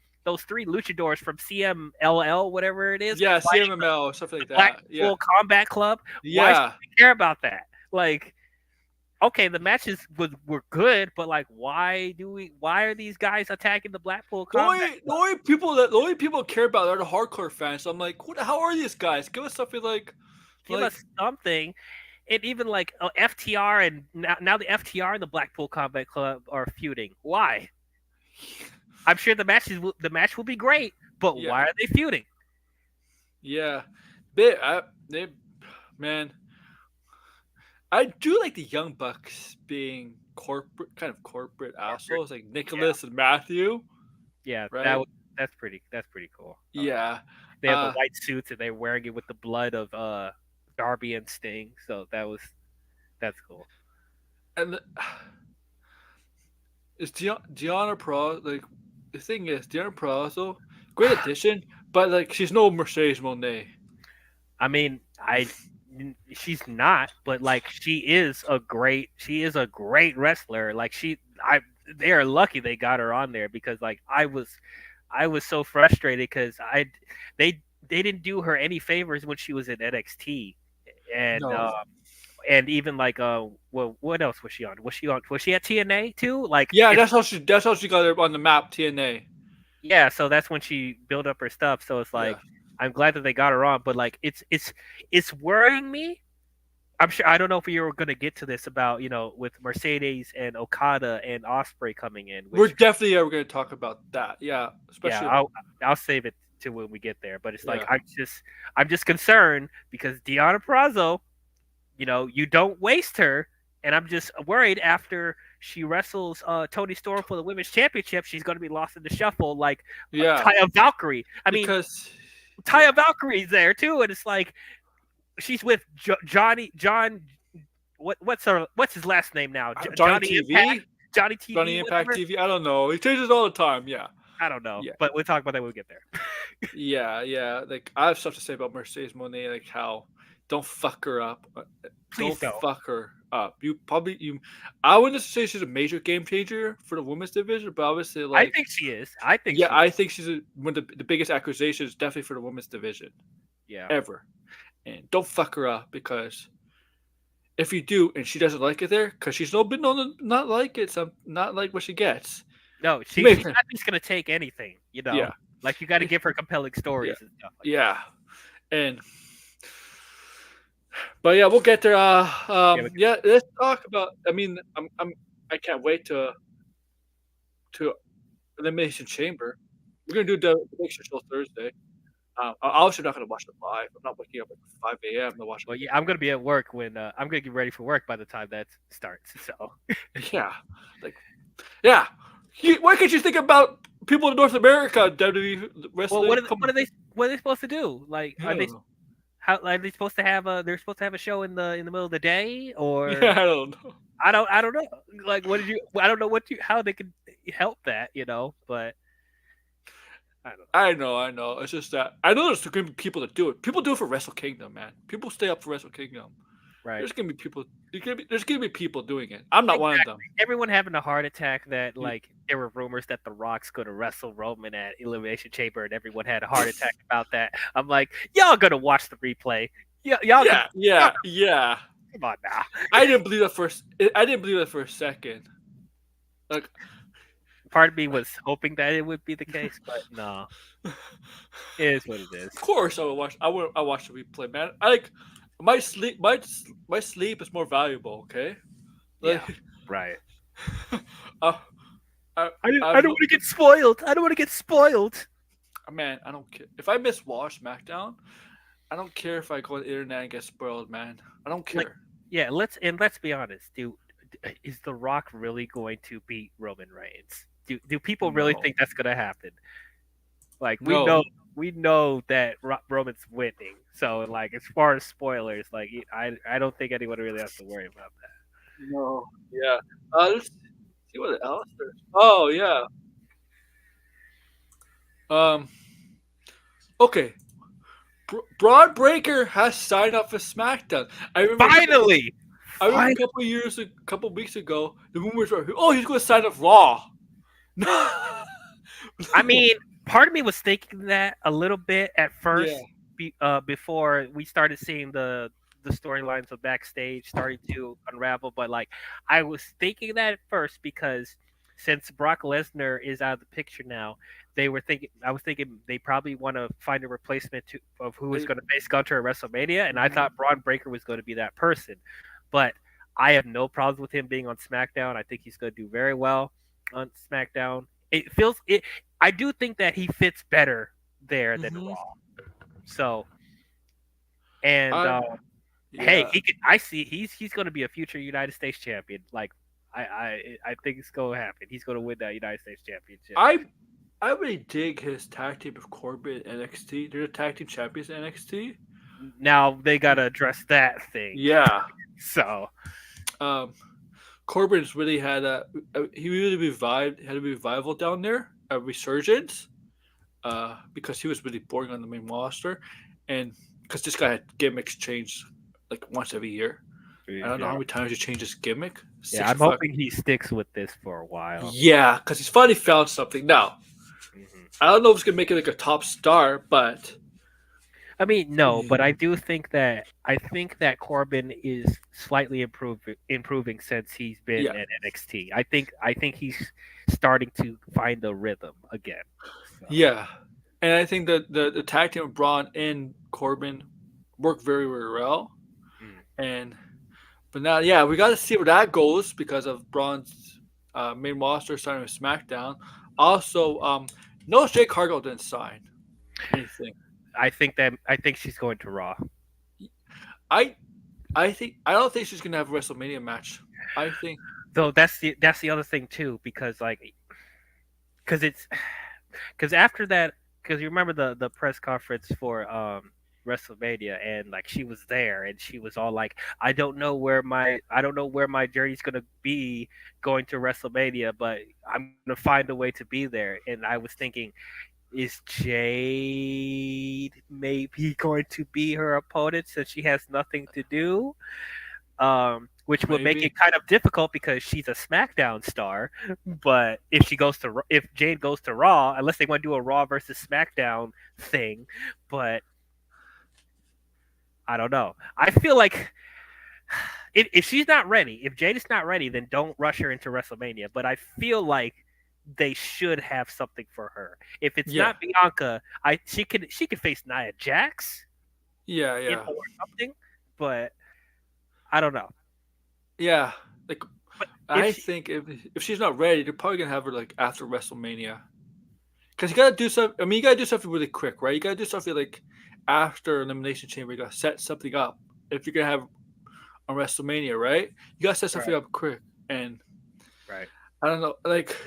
three luchadors from CMLL, whatever it is, yeah, fighting CMML stuff like the that. Yeah, Blackpool Combat Club. Why should yeah. we care about that? Like, okay, the matches were good, but like, why are these guys attacking the Blackpool Combat? The only people care about are the hardcore fans. So I'm like, how are these guys? Give us something Give us something. And even like FTR, and now the FTR and the Blackpool Combat Club are feuding. Why? I'm sure the match will be great, but yeah, why are they feuding? yeah. Man, I do like the Young Bucks being corporate assholes, like Nicholas and Matthew, Yeah, right? that's pretty cool. Yeah. They have the white suits and they're wearing it with the blood of Darby and Sting, so that's cool. And is Deanna Pro like the thing is Deanna Prazo, great addition, but like she's no Mercedes Monet. I mean, she's not, but like she is a great wrestler. Like they are lucky they got her on there because like I was so frustrated because they they didn't do her any favors when she was in NXT, and No. and even like well, what else was she on? Was she at TNA too? Like Yeah, that's how she got her on the map, TNA. yeah, so that's when she built up her stuff. So it's Yeah. like I'm glad that they got her on, but like it's worrying me. I'm sure I don't know if you were gonna get to this about with Mercedes and Okada and Osprey coming in, We're which definitely ever going to talk about that. Yeah, yeah, especially I'll save it to when we get there. But it's like yeah. I'm just concerned because Deonna Purrazzo, you don't waste her, and I'm just worried after she wrestles Toni Storm for the women's championship, she's going to be lost in the shuffle like Yeah. Taya Valkyrie. I mean, Because Taya Valkyrie's there too, and it's like she's with John. What's his last name now? Johnny TV, Impact, Johnny TV, Johnny Impact whatever? TV. I don't know. He changes all the time. Yeah. I don't know, Yeah. but we'll talk about that when we get there. Yeah. Like I have stuff to say about Mercedes Moné, like how don't fuck her up. Please don't. Fuck her up. I wouldn't say she's a major game changer for the women's division, but obviously, like I think she is. I think she's one of the biggest accusations, definitely for the women's division Yeah. ever. And don't fuck her up because if you do, and she doesn't like it there, because she's been known to not like it, not like what she gets. No, she's not just gonna take anything. Yeah. Like you got to give her compelling stories and stuff. Like Yeah, and but yeah, we'll get there. Yeah, let's talk about. I mean, I can't wait to Elimination Chamber. We're gonna do the prediction show Thursday. I'm obviously not gonna watch it live. I'm not waking up at 5 a.m. to watch it. Well, yeah, I'm gonna be at work when I'm gonna get ready for work by the time that starts. So Yeah, like yeah. Why can't you think about people in North America WWE wrestling? well, what are they supposed to do? Like, I don't know. are they supposed to have a show in the middle of the day or Yeah, I don't know. I don't know. Like, I don't know how they could help that, but I know. It's just that I know there's going to be people that do it. People do it for Wrestle Kingdom, man. People stay up for Wrestle Kingdom. right. There's gonna be people. There's gonna be people doing it. I'm not one of them. Everyone having a heart attack that like there were rumors that The Rock's gonna wrestle Roman at Elimination Chamber, and everyone had a heart attack about that. I'm like, y'all gonna watch the replay? Y'all. Yeah. Come on now. I didn't believe that for a second. Like, part of me was hoping that it would be the case, but no, it is what it is. Of course, I would watch. I watch the replay, man. I like my sleep. My sleep is more valuable. Okay. Like, Yeah. Right. I don't want to get spoiled. I don't want to get spoiled. Man, I don't care if I miss Watch Smackdown. I don't care if I go on the internet and get spoiled, man. I don't care. Like, yeah, let's be honest. Is The Rock really going to beat Roman Reigns? Do people really think that's going to happen? Like we know that Roman's winning. So like as far as spoilers, like I don't think anyone really has to worry about that. No. Yeah. Let's see what else there's. Oh yeah. Okay. Bron Breaker has signed up for SmackDown. I remember Finally. a couple weeks ago, the rumors were, oh, he's going to sign up Raw. I mean, part of me was thinking that a little bit at first, before we started seeing the storylines of backstage starting to unravel. But like, I was thinking that at first because since Brock Lesnar is out of the picture now, I was thinking they probably want to find a replacement of who is going to face Gunter at WrestleMania, and I thought Bron Breaker was going to be that person. But I have no problems with him being on SmackDown. I think he's going to do very well on SmackDown. I do think that he fits better there than Raw. So, and hey, I see he's going to be a future United States champion. Like, I think it's going to happen. He's going to win that United States championship. I really dig his tag team with Corbin and NXT. They're the tag team champions in NXT. Now they got to address that thing. Yeah. So, Corbin's really had had a revival down there, a resurgence, because he was really boring on the main roster, and because this guy had gimmicks changed like once every year. I don't know how many times he changed his gimmick. Yeah, I'm hoping he sticks with this for a while. Yeah, because he's finally found something now. Mm-hmm. I don't know if it's gonna make it like a top star, but I mean, no, but I do think that Corbin is slightly improving since he's been yeah, at NXT. I think he's starting to find the rhythm again. So, yeah. And I think that the tag team of Braun and Corbin work very, very well. mm. And but now, yeah, we got to see where that goes because of Braun's main roster starting with SmackDown. Also, notice Jake Cargill didn't sign anything. I think she's going to Raw. I I don't think she's gonna have a WrestleMania match. I think Though that's the other thing too, because after that, because you remember the press conference for WrestleMania, and like she was there and she was all like, I don't know where my journey's gonna be going to WrestleMania, but I'm gonna find a way to be there. And I was thinking, is Jade maybe going to be her opponent since she has nothing to do? Which would make maybe. it kind of difficult because she's a SmackDown star. But if Jade goes to Raw, unless they want to do a Raw versus SmackDown thing, but I don't know. I feel like if she's not ready, if Jade is not ready, then don't rush her into WrestleMania. But I feel like they should have something for her. If it's Yeah. not Bianca, she could face Nia Jax, Yeah, or something. But I don't know. yeah. Like But I think if she's not ready, they're probably gonna have her like after WrestleMania. Because you gotta do something. I mean, you gotta do something really quick, right? You gotta do something like after Elimination Chamber. You gotta set something up. If you're gonna have on WrestleMania, right? You gotta set something Right. up quick. And Right. I don't know, like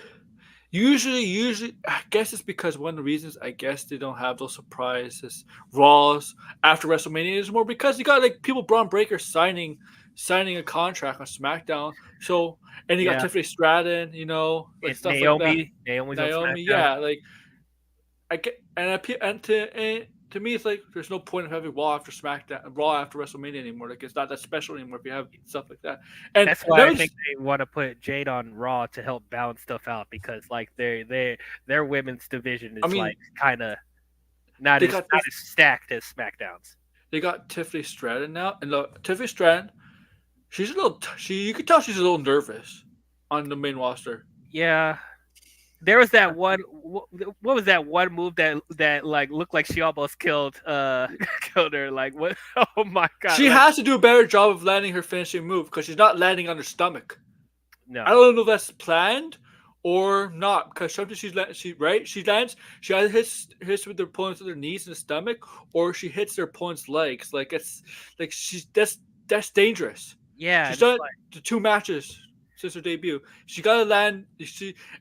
usually, I guess it's because one of the reasons I guess they don't have those surprises Raws after WrestleMania is more because you got like people Bron Breaker signing a contract on SmackDown. So and you got Yeah. Tiffany Stratton, like And stuff like that. Naomi's on Naomi, SmackDown. yeah, like I get and to me it's like there's no point of having Raw after SmackDown, Raw after WrestleMania anymore. Like it's not that special anymore if you have stuff like that. And That's why let I me think they want to put Jade on Raw to help balance stuff out because like their women's division I is mean, like kind of not they as got not as stacked as SmackDown's. they got Tiffany Stratton now, and Tiffany Stratton, she's a little. You can tell she's a little nervous on the main roster. Yeah, there was that one. What was that one move that like looked like she almost killed killed her? Like what? Oh my god! She has to do a better job of landing her finishing move because she's not landing on her stomach. no. I don't know if that's planned or not because sometimes she lands. She either hits with their opponents with their knees and the stomach, or she hits their opponent's legs. Like it's like that's dangerous. Yeah, She's it's done like, the 2 matches since her debut. She got to land.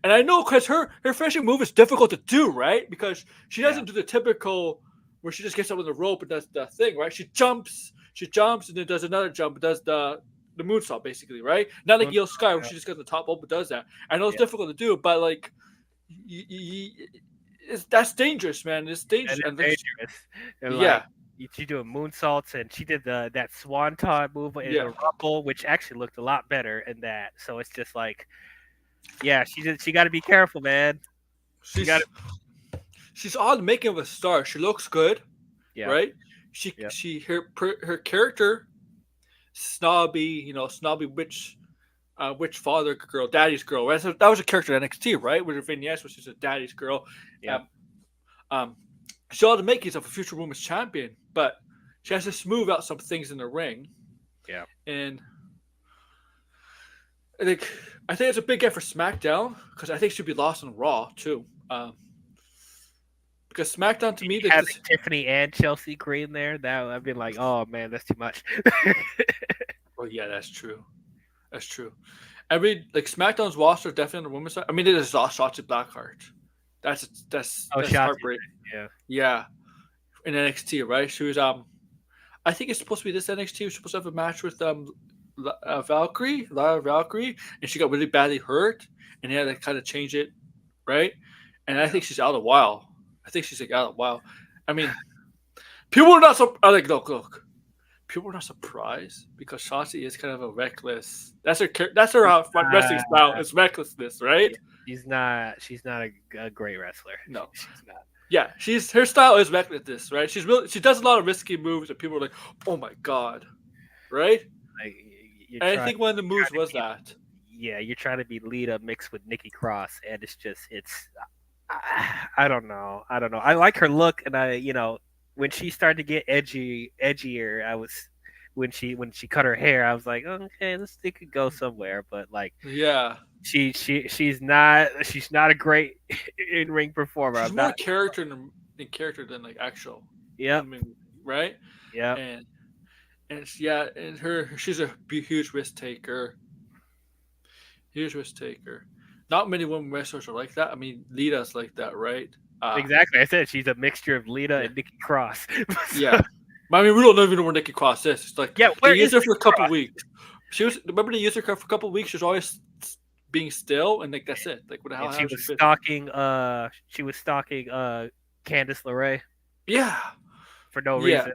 And I know because her finishing move is difficult to do, right? Because she doesn't do the typical where she just gets up on the rope and does the thing, right? She jumps, and then does another jump, and does the moonsault, basically, right? Not like Io Sky, where she just got the top rope and does that. I know it's difficult to do, but like, that's dangerous, man. It's dangerous. and it's dangerous. And yeah. like, she doing moonsaults and she did that swanton move in the Rumble, which actually looked a lot better in that. So it's just like, yeah, she got to be careful, man. She's on the making of a star. She looks good, right? Her character, snobby witch father girl, daddy's girl. Right? So that was a character in NXT, right? With her vignettes, which is a daddy's girl. Yeah. She ought to make herself a future women's champion, but she has to smooth out some things in the ring. Yeah. And I think it's a big get for SmackDown because I think she'd be lost on Raw too. Because SmackDown to me, having Tiffany and Chelsea Green there, that I'd be like, oh man, that's too much. Oh yeah, that's true. That's true. SmackDown's roster definitely on the women's side. I mean, it is Shotzi Blackheart. That's heartbreaking. Yeah. In NXT, right? She was I think it's supposed to be this NXT. She was supposed to have a match with Lara Valkyrie, and she got really badly hurt, and they had to kind of change it, right? And I think she's out a while. I think she's out a while. I mean, people are not so look. people are not surprised because Shotzi is kind of a reckless. That's her wrestling style. It's recklessness, right? Yeah, she's not a great wrestler. No. She's not. Yeah, her style is recklessness, right? She does a lot of risky moves, and people are like, "Oh my god," right? Like, And I think one of the moves was that. Yeah, you're trying to be Lita mixed with Nikki Cross, and I don't know. I like her look, and when she started to get edgier, when she cut her hair, I was like, okay, it could go somewhere, but like, Yeah, she's not a great in ring performer. she's more character than like actual. Yeah, I mean, right? yeah, And she's a huge risk taker. Huge risk taker. Not many women wrestlers are like that. I mean, Lita's like that, right? exactly. I said she's a mixture of Lita and Nikki Cross. Yeah. I mean, we don't even know where Nikki Cross is. It's like, where they used her for a couple Cross? weeks. Remember they used her for a couple weeks. She was always being still, and like that's it. Like, what the hell? She was stalking. She was stalking. Candice LeRae. Yeah. For no reason.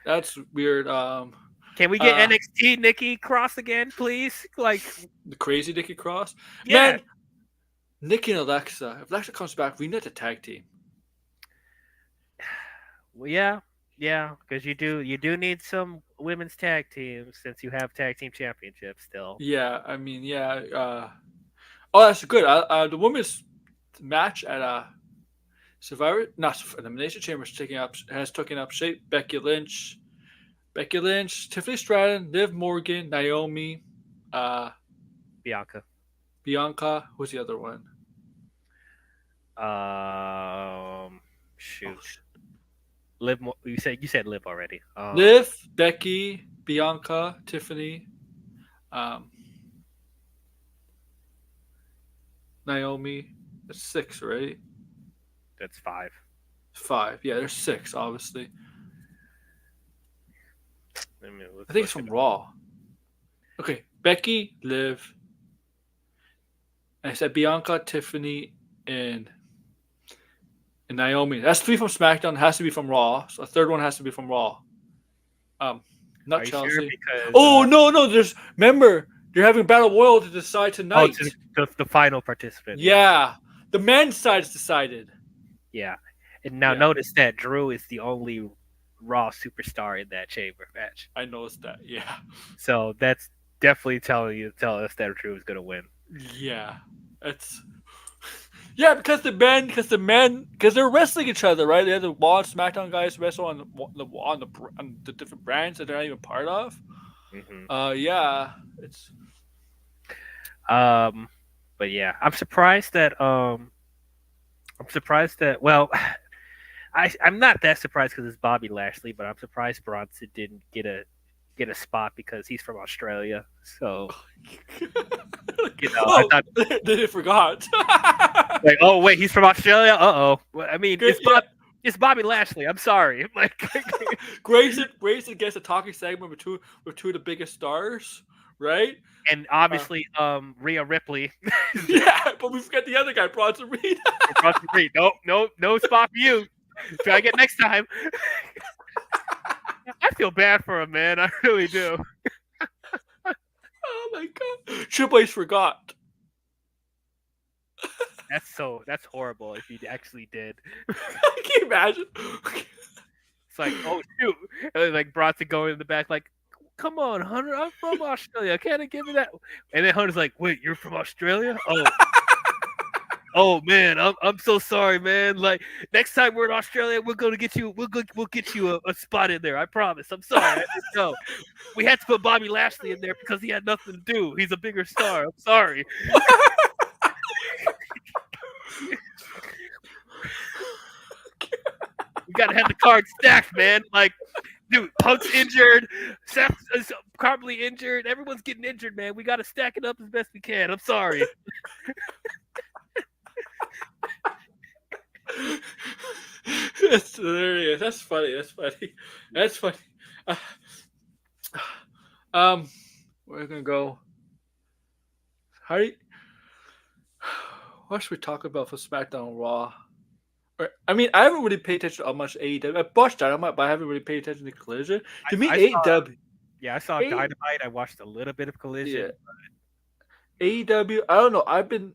That's weird. Can we get NXT Nikki Cross again, please? Like the crazy Nikki Cross. Yeah. Man, Nikki and Alexa. If Alexa comes back, we need a tag team. Well, yeah, because you do need some women's tag teams since you have tag team championships still. Yeah, I mean, yeah. Oh, that's good. The women's match at Survivor, not Elimination Chamber, has taken up shape. Becky Lynch, Tiffany Stratton, Liv Morgan, Naomi, Bianca. Who's the other one? Shoot. Liv. You said Liv already. Liv, Becky, Bianca, Tiffany, Naomi. That's 6, right? That's 5. 5. Yeah, there's 6, obviously. I think it's from Raw. Okay, Becky, Liv. I said Bianca, Tiffany, and Naomi. That's 3 from SmackDown. It has to be from Raw. So a third one has to be from Raw. Not Chelsea. Sure? Because, no. Remember, they're having Battle Royal to decide tonight. The final participant. Yeah. The men's side is decided. Yeah. And now notice that Drew is the only Raw superstar in that chamber match. I noticed that, yeah. So that's definitely telling us that Drew is going to win. Yeah. Because they're wrestling each other, right? They have the Raw and SmackDown guys wrestle on the different brands that they're not even part of. Mm-hmm. Yeah, it's. But yeah, I'm surprised that. Well, I'm not that surprised because it's Bobby Lashley, but I'm surprised Bronson didn't get a spot because he's from Australia. So. I thought they forgot. Like, oh wait, he's from Australia. I mean, it's Bobby Lashley. I'm sorry. Like, Grayson gets a talking segment with two of the biggest stars, right? And obviously, Rhea Ripley. Yeah, but we forget the other guy, Bronson Reed. Bronson Reed. No spot for you. Try again next time. I feel bad for him, man. I really do. Oh my god! Triple H forgot. That's horrible. If he actually did, can you imagine? It's like, oh shoot! And like Bronson going in the back, like, come on, Hunter, I'm from Australia. Can't I give me that? And then Hunter's like, wait, you're from Australia? Oh. Oh man, I'm so sorry, man. Like next time we're in Australia, we're gonna get you. We'll get you a spot in there. I promise. I'm sorry. I didn't know. We had to put Bobby Lashley in there because he had nothing to do. He's a bigger star. I'm sorry. We gotta have the card stacked, man. Like, dude, Punk's injured. Seth is probably injured. Everyone's getting injured, man. We gotta stack it up as best we can. I'm sorry. That's hilarious. That's funny. We're gonna go. What should we talk about for SmackDown Raw? I mean, I haven't really paid attention to much AEW. I watched Dynamite, but I haven't really paid attention to Collision. To me, I AEW, saw A, Dynamite. I watched a little bit of yeah, Collision. AEW. I don't know. I've been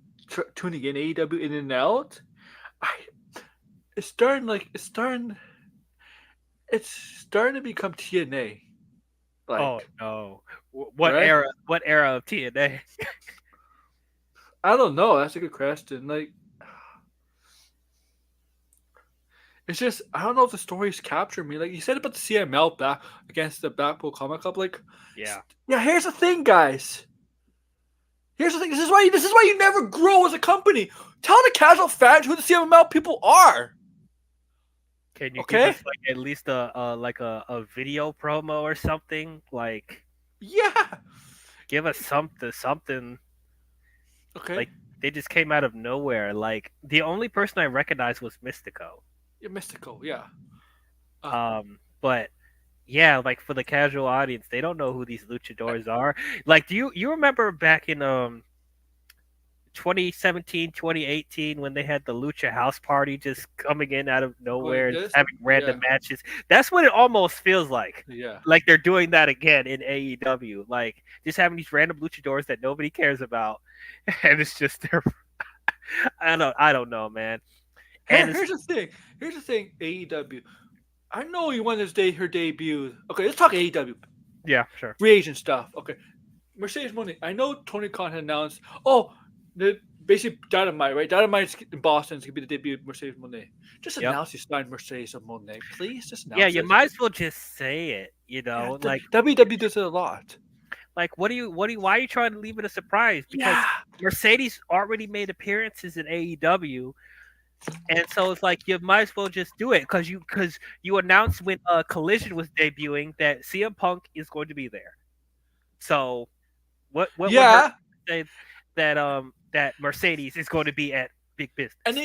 tuning in AEW in and out. I, it's starting to become TNA. Oh Like, no! What right? era? What era of TNA? I don't know. That's a good question. Like, it's just I don't know if the stories capture me. Like you said about the CML back against the Blackpool Comic Club. Like, Yeah. yeah. Here's the thing, guys. Here's the thing. This is why you never grow as a company. Tell the casual fans who the CML people are. Can you give Okay? us like at least a video promo or something? Like Yeah. give us something. Okay. Like they just came out of nowhere. Like the only person I recognized was Mystico. You're mystical. Yeah. But yeah, like for the casual audience, they don't know who these luchadors are. Like, do you remember back in 2017, 2018 when they had the Lucha House Party just coming in out of nowhere and this? having random Yeah. matches? That's what it almost feels like. Yeah. Like they're doing that again in AEW. Like just having these random luchadors that nobody cares about, and it's just their. I don't know, man. And Here's the thing. Here's the thing. AEW. I know you want her debut. Okay, let's talk AEW. yeah, sure. Free agent stuff. Okay. Mercedes Moné. I know Tony Khan had announced. Oh, the basically Dynamite, right? Dynamite in Boston is gonna be the debut of Mercedes Moné. Just announce you signed Mercedes Moné, please. Just announce. Yeah, you it. might as well just say it. You Yeah, know, like WWE does it a lot. like why are you trying to leave it a surprise? Because Yeah. Mercedes already made appearances in AEW. And so it's like you might as well just do it because you announced when Collision was debuting that CM Punk is going to be there. So what would hurt to say that Mercedes is going to be at Big Business? And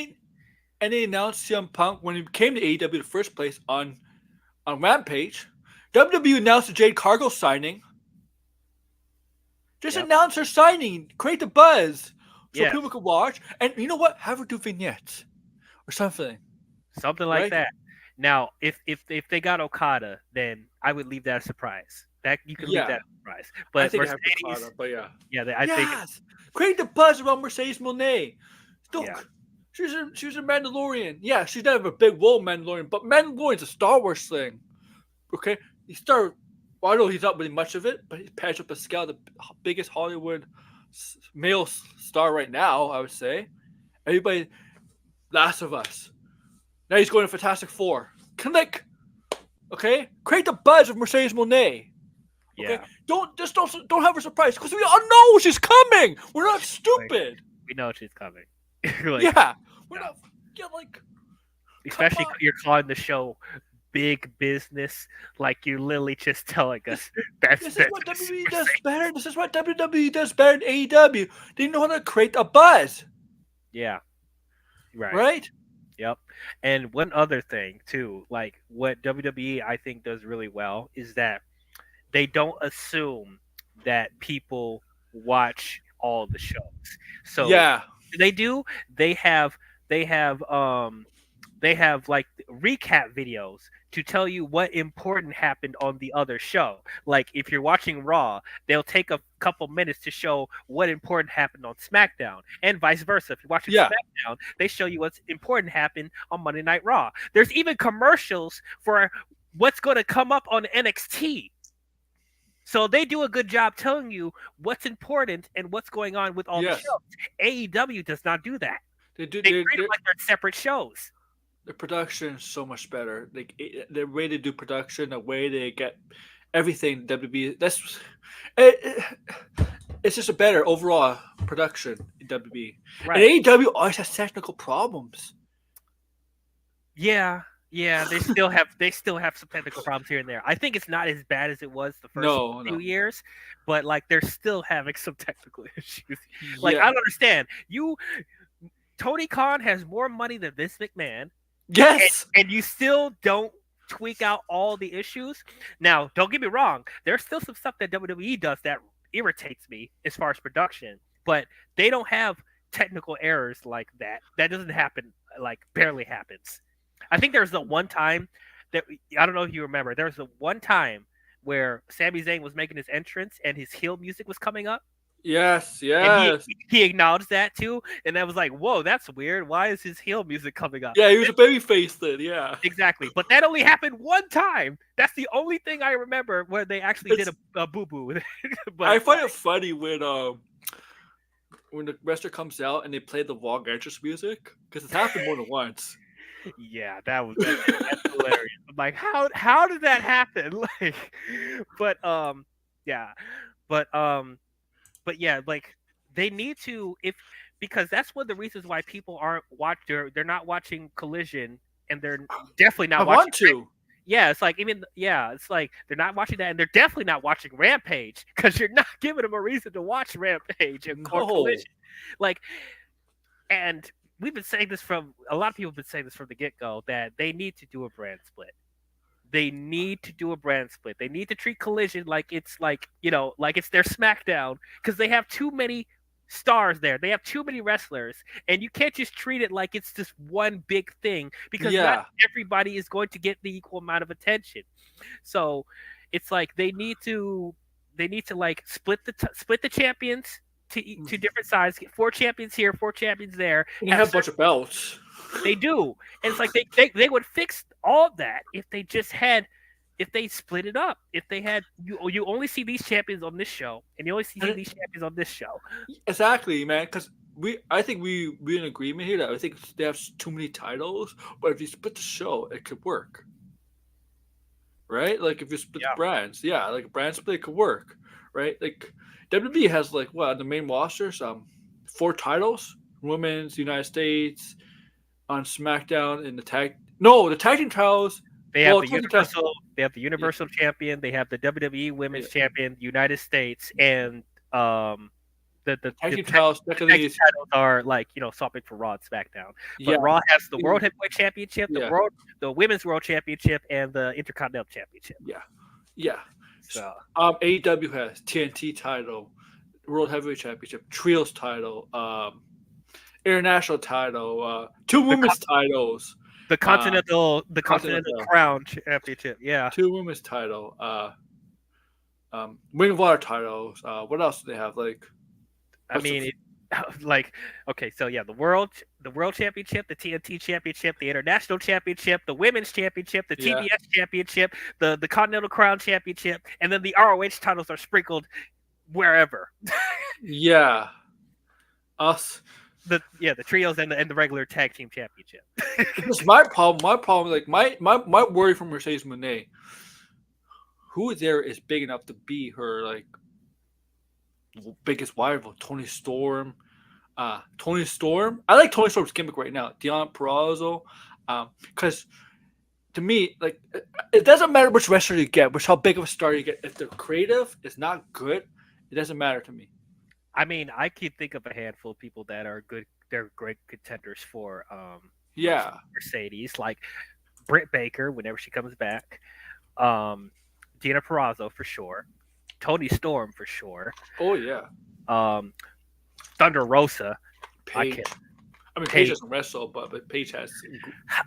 they announced CM Punk when he came to AEW in the first place on Rampage. WWE announced the Jade Cargill signing. Just announce her signing, create the buzz so people can watch. And you know what? Have her do vignettes. Or something like that. Now, if they got Okada, then I would leave that a surprise. That you can leave that a surprise. But I think Mercedes, Okada, but I think create the buzz around Mercedes Moné. Look, she's a Mandalorian. Yeah, she's not a big role Mandalorian, but Mandalorian's a Star Wars thing. Okay, well, I know he's not really much of it, but he's patched up the scale, the biggest Hollywood male star right now. I would say everybody. Last of Us. Now he's going to Fantastic Four. Click. Okay? Create the buzz of Mercedes Moné. Okay? Yeah. Don't have her surprised because we all know she's coming. We're not stupid. We know she's coming. We're not. Yeah, like. Especially you're calling the show Big Business, like you're literally just telling us This is what WWE does better. This is what WWE does better than AEW. They know how to create a buzz. Yeah. Right? Yep. And one other thing too, like what WWE I think does really well is that they don't assume that people watch all the shows. So they do. They have like recap videos to tell you what important happened on the other show. Like if you're watching Raw, they'll take a couple minutes to show what important happened on SmackDown, and vice versa. If you're watching SmackDown, they show you what's important happened on Monday Night Raw. There's even commercials for what's going to come up on NXT. So they do a good job telling you what's important and what's going on with all the shows. AEW does not do that. They treat it like they're separate shows. The production is so much better. Like the way they do production, the way they get everything. WB, it's just a better overall production in WB. Right. And AEW always has technical problems. Yeah, they still have some technical problems here and there. I think it's not as bad as it was the first few years, but like they're still having some technical issues. Like I don't understand. Tony Khan has more money than Vince McMahon. Yes. And you still don't tweak out all the issues. Now, don't get me wrong. There's still some stuff that WWE does that irritates me as far as production, but they don't have technical errors like that. That doesn't happen like barely happens. I think there's the one time that I don't know if you remember. There was the one time where Sami Zayn was making his entrance and his heel music was coming up. Yes, And yes. he acknowledged that too, and I was like, "Whoa, that's weird. Why is his heel music coming up?" Yeah, he was a baby face then. Yeah, Exactly, but that only happened one time. That's the only thing I remember where they actually did a boo boo. But I find it funny when the wrestler comes out and they play the wrong entrance music because it's happened more than once. yeah, that's hilarious. I'm like, how did that happen? Like, but yeah, but but yeah, like they need to because that's one of the reasons why people aren't they're not watching Collision and they're definitely I not watching. want to. Yeah, it's like it's like they're not watching that and they're definitely not watching Rampage because you're not giving them a reason to watch Rampage or Collision. Like, and we've been saying this a lot of people have been saying this from the get-go that they need to do a brand split. They need to do a brand split. They need to treat Collision like it's like it's their SmackDown because they have too many stars there. They have too many wrestlers, and you can't just treat it like it's just one big thing because not everybody is going to get the equal amount of attention. So it's like they need to like split the champions to different sides. Get 4 champions here, 4 champions there. And you have a bunch of belts. They do. And it's like they would fix all of that if they split it up. If they had you only see these champions on this show, and you only see these champions on this show. Exactly, man. Because I think we're in agreement here that I think they have too many titles. But if you split the show, it could work, right? Like if you split the brands, like a brand split could work, right? Like WWE has like the main roster, 4 titles: Women's, United States, on SmackDown, and the tag team titles. They have the Universal. They have the Universal Champion. They have the WWE Women's Champion, United States, and the tag team titles are like swapping for Raw and SmackDown. But Raw has the World Heavyweight Championship, the Women's World Championship, and the Intercontinental Championship. Yeah. So AEW has TNT title, World Heavyweight Championship, Trios title, International title, 2 women's titles. The Continental Crown Championship, 2 women's title, Ring of Honor titles. What else do they have? Like, okay, so the World Championship, the TNT Championship, the International Championship, the Women's Championship, the TBS Championship, the Continental Crown Championship, and then the ROH titles are sprinkled wherever. Us. The trios and the regular tag team championship. Because my problem, like my worry for Mercedes Moné, who there is big enough to be her like biggest rival, Toni Storm. I like Toni Storm's gimmick right now, Deonna Purrazzo, because to me, like it doesn't matter which wrestler you get, how big of a star you get. If the creative is not good, it doesn't matter to me. I mean, I could think of a handful of people that are good. They're great contenders for Mercedes, like Britt Baker whenever she comes back, Deonna Purrazzo for sure, Toni Storm for sure. Oh yeah. Thunder Rosa. Paige. Paige doesn't wrestle, but Paige has.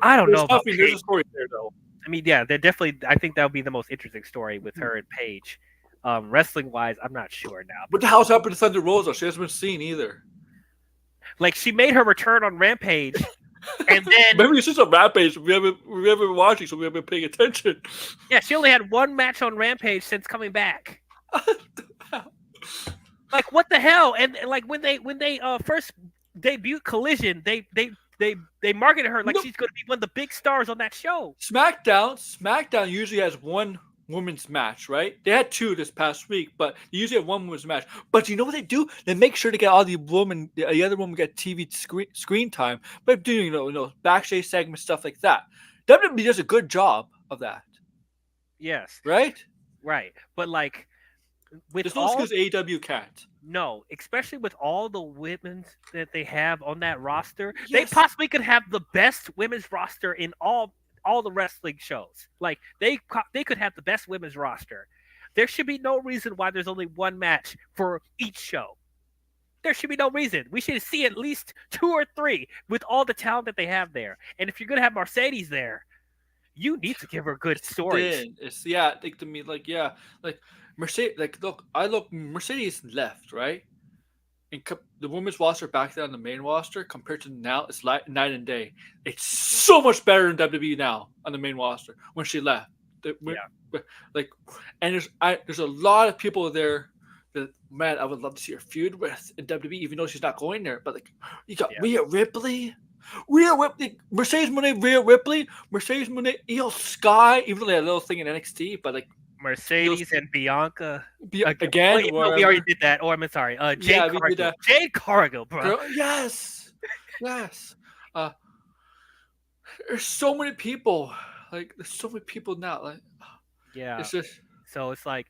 I don't know. There's a story there though. I mean, they're definitely. I think that would be the most interesting story with her and Paige. Wrestling wise, I'm not sure now. What the hell's happened to Thunder Rosa? She hasn't been seen either. Like she made her return on Rampage, and then maybe it's just a Rampage. We haven't been watching, so we haven't been paying attention. Yeah, she only had 1 match on Rampage since coming back. Like what the hell? And like when they first debuted Collision, they marketed her like she's going to be one of the big stars on that show. SmackDown usually has 1 women's match, right? They had 2 this past week, but they usually have 1 women's match. But you know what they do? They make sure to get all the other women get TV screen time, but doing backstage segments, stuff like that. WWE does a good job of that. Yes. Right. But like with there's no excuse AEW can't. No, especially with all the women that they have on that roster, they possibly could have the best women's roster in all the wrestling shows. Like they could have the best women's roster. There should be no reason why there's only 1 match for each show. there should be no reason. We should see at least 2 or 3 with all the talent that they have there. And if you're gonna have Mercedes there, you need to give her good stories. It's like to me, like like Mercedes. Like look, Mercedes left, right? And the women's roster back then on the main roster compared to now, it's like night and day. It's so much better in WWE now on the main roster when she left. Like, and there's a lot of people there that, man, I would love to see her feud with in WWE, even though she's not going there. But like, you got Rhea Ripley, Mercedes Moné, Rhea Ripley, Mercedes Moné, Io Sky, even though they had a little thing in NXT, but like Mercedes and Bianca again. We already did that. Or I'm sorry, Jade Cargill. Jade Cargill, bro. Yes. There's so many people. Like, there's so many people now. Like, it's just so it's like,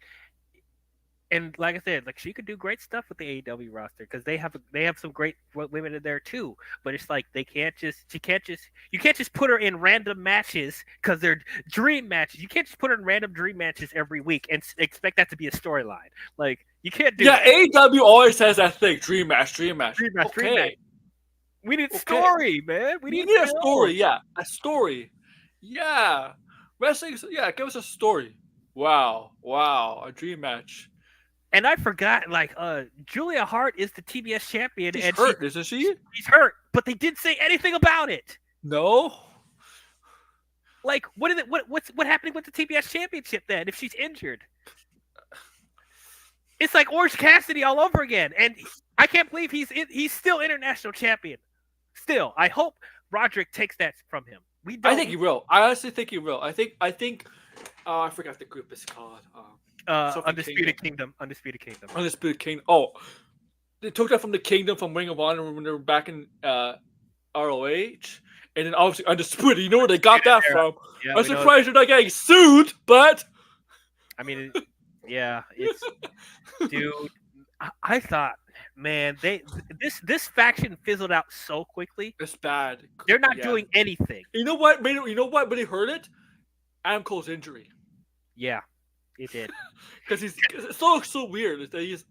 and like I said, like she could do great stuff with the AEW roster because they have some great women in there too. But it's like you can't just put her in random matches because they're dream matches. You can't just put her in random dream matches every week and expect that to be a storyline. Like you can't do. Yeah, that. AEW always has that thing: dream match. We need story, man. We need a story. Yeah, a story. Yeah, wrestling. Yeah, give us a story. Wow, a dream match. And I forgot, like, Julia Hart is the TBS champion. She's hurt, isn't she? She's hurt, but they didn't say anything about it. No. Like, what's happening with the TBS championship then? If she's injured, it's like Orange Cassidy all over again. And I can't believe he's still international champion. Still, I hope Roderick takes that from him. I think he will. I honestly think he will. I think. I forgot what the group is called. Undisputed Kingdom. Oh, they took that from the Kingdom from Ring of Honor when they were back in ROH, and then obviously Undisputed. You know where they got that from? Yeah, I'm surprised they're not getting sued, but I mean, it's dude. I thought, man, this faction fizzled out so quickly. It's bad. They're not doing anything. You know what? When they heard it, Adam Cole's injury. Yeah, it did. Because it looks so weird. It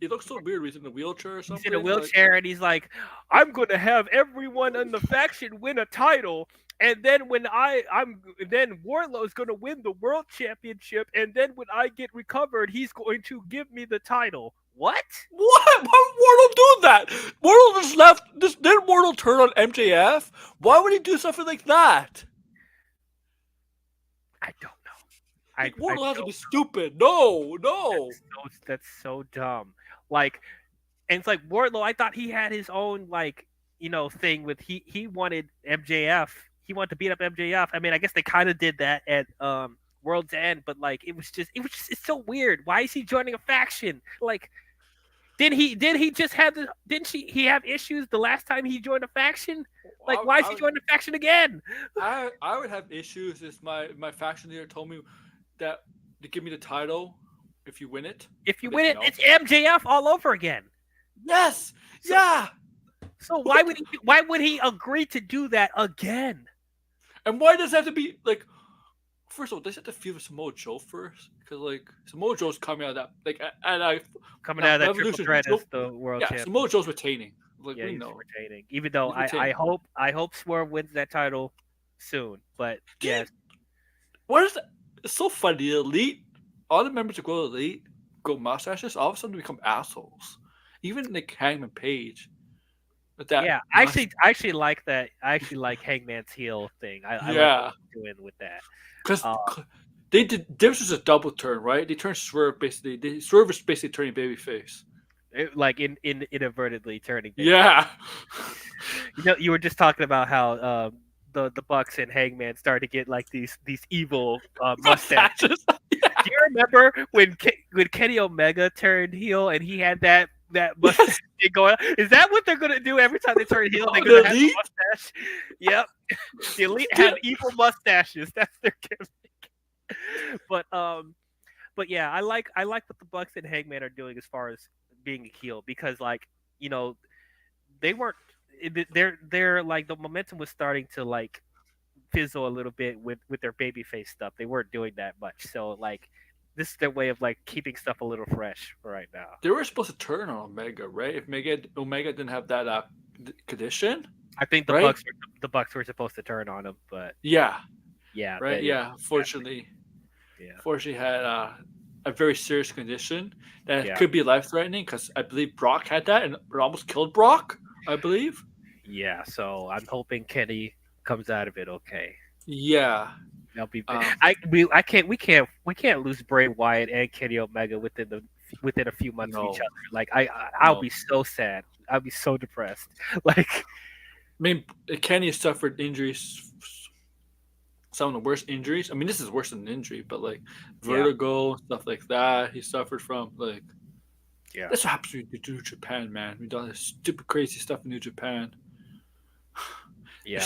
looks so weird. He's in a wheelchair or something. He's in a wheelchair, and he's like, "I'm going to have everyone in the faction win a title, and then then Wardlow's going to win the world championship, and then when I get recovered, he's going to give me the title." What? Why would Wardlow do that? Wardlow just left. Didn't Wardlow turn on MJF? Why would he do something like that? I don't know. Wardlow has to be stupid. No. That's so dumb. Like, and it's like Wardlow. I thought he had his own thing with he wanted MJF. He wanted to beat up MJF. I mean, I guess they kind of did that at World's End, but like it's so weird. Why is he joining a faction? Like, didn't he have issues the last time he joined a faction? Like, why is he joining a faction again? I would have issues if my faction leader told me that to give me the title if you win it. If you win it, it's MJF all over again. Yes. So why would he agree to do that again? And why does it have to be like? First of all, does it have to feud with Samoa Joe first? Because like Samoa Joe's coming out of that, coming out of that triple threat as the world champion. Samoa Joe's retaining. Like, he's retaining. Even though I hope Swerve wins that title soon. But yes. What is that? It's so funny. The Elite, all the members of Go Elite go mustaches, all of a sudden become assholes. Even like Hangman Page. I actually like that. I actually like Hangman's heel thing. I like what he's doing with that. Because this was a double turn, right? They turned Swerve basically. Swerve is basically turning babyface. Like inadvertently turning. Yeah. You were just talking about how the Bucks and Hangman started to get like these evil mustaches. Do you remember when Kenny Omega turned heel and he had that mustache going on? Is that what they're gonna do every time they turn heel? They're gonna have a mustache. Yep. The Elite have evil mustaches. That's their gimmick. But yeah, I like what the Bucks and Hangman are doing as far as being a heel because they weren't. They're like the momentum was starting to like fizzle a little bit with their babyface stuff. They weren't doing that much. So like this is their way of like keeping stuff a little fresh for right now. They were supposed to turn on Omega, right? If Omega didn't have that condition, I think the right? Bucks were supposed to turn on him, but Yeah, yeah, right. Yeah, fortunately, had a very serious condition that could be life threatening because I believe Brock had that and it almost killed Brock. I believe. Yeah, so I'm hoping Kenny comes out of it okay. Yeah. That'll be. We can't lose Bray Wyatt and Kenny Omega within a few months of each other. Like I'll be so sad. I'll be so depressed. Like, I mean, Kenny suffered injuries, some of the worst injuries. I mean, this is worse than an injury, but like vertigo, stuff like that. He suffered from like. Yeah. That's what happens when you do New Japan, man. We done this stupid, crazy stuff in New Japan. Yeah.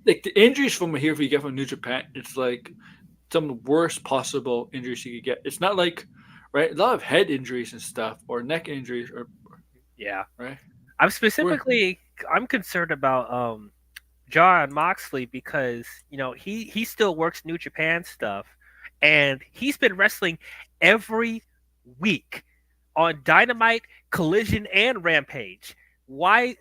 Like the injuries from here, if you get from New Japan, it's like some of the worst possible injuries you could get. It's not like, right, a lot of head injuries and stuff or neck injuries or right. I'm concerned about Jon Moxley because he still works New Japan stuff, and he's been wrestling every week on Dynamite, Collision, and Rampage. Why?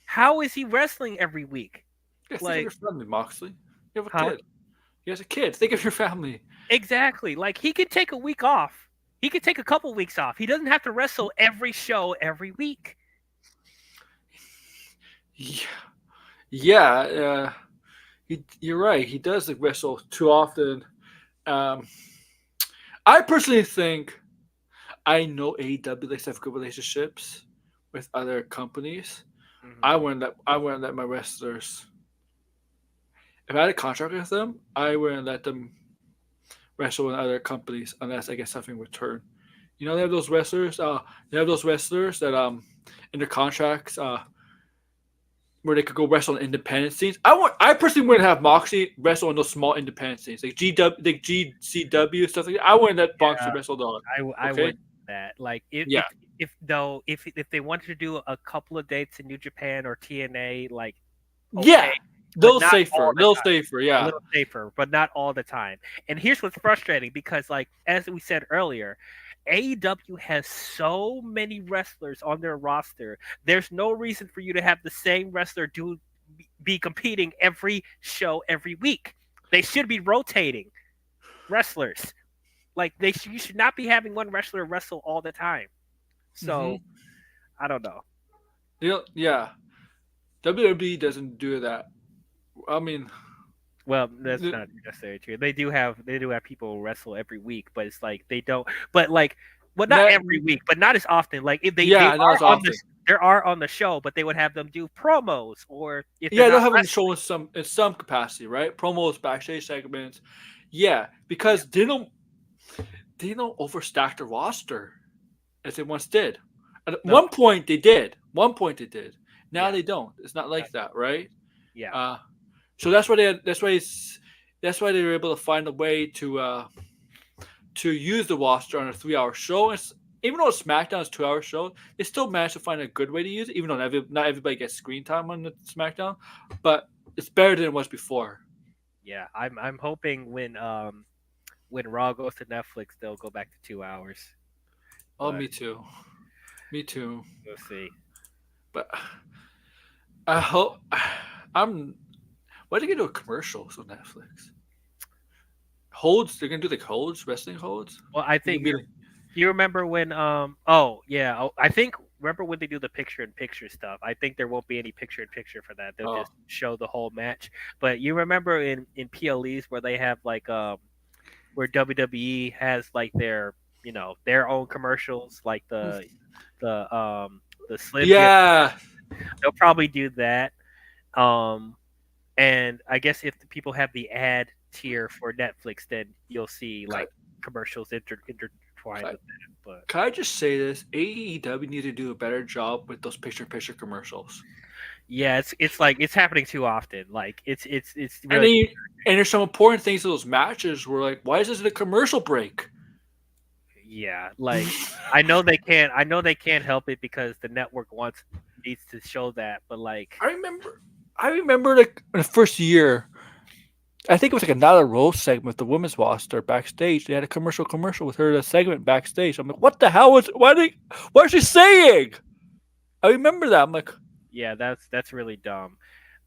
How is he wrestling every week? Yeah, think of your family, Moxley. You have a kid. He has a kid. Think of your family. Exactly. Like, he could take a week off. He could take a couple weeks off. He doesn't have to wrestle every show every week. Yeah. You're right. He does wrestle too often. I personally think I know AEW likes to have good relationships with other companies. Mm-hmm. I wouldn't let my wrestlers. If I had a contract with them, I wouldn't let them wrestle in other companies unless I get something in return. They have those wrestlers. They have those wrestlers that in their contracts where they could go wrestle in independent scenes. I personally wouldn't have Moxley wrestle in those small independent scenes like GCW stuff like that. I wouldn't let Moxley wrestle those. I would that like if they wanted to do a couple of dates in New Japan or TNA, like they'll safer, a little safer, but not all the time. And here's what's frustrating because, like as we said earlier, AEW has so many wrestlers on their roster. There's no reason for you to have the same wrestler be competing every show every week. They should be rotating wrestlers. Like you should not be having one wrestler wrestle all the time. So I don't know. Yeah. WWE doesn't do that. I mean, well, that's not necessarily true. They do have people wrestle every week, but it's like they don't. But like, well, not every week, but not as often. Like if they are on the show, but they would have them do promos or if they'll have them show in some capacity, right? Promos, backstage segments. Yeah, because they don't overstack the roster as they once did. At one point they did. Now they don't. It's not like that, right? Yeah. So that's why they were able to find a way to use the roster on a 3-hour show. Even though Smackdown is a 2-hour show, they still managed to find a good way to use it. Even though not everybody gets screen time on the Smackdown, but it's better than it was before. Yeah, I'm hoping when Raw goes to Netflix, they'll go back to 2 hours. Oh, me too. We'll see. But I hope What are they gonna do? Commercials on Netflix? Holds? They're gonna do wrestling holds. Well, I think you remember when I think remember when they do the picture-in-picture stuff. I think there won't be any picture-in-picture for that. They'll just show the whole match. But you remember in PLEs where they have like where WWE has like their own commercials, like the Slim. Yeah, they'll probably do that. And I guess if the people have the ad tier for Netflix, then you'll see like commercials intertwined with that. But can I just say this? AEW need to do a better job with those picture commercials. Yeah, it's like it's happening too often. Like it's really and there's some important things to those matches where like, why is this a commercial break? Yeah, like I know they can't help it because the network needs to show that, but like I remember like in the first year I think it was like another roast segment with the women's roster backstage. They had a commercial with her, a segment backstage. I'm like, what the hell was? What is she saying? I remember that. I'm like, Yeah, that's really dumb.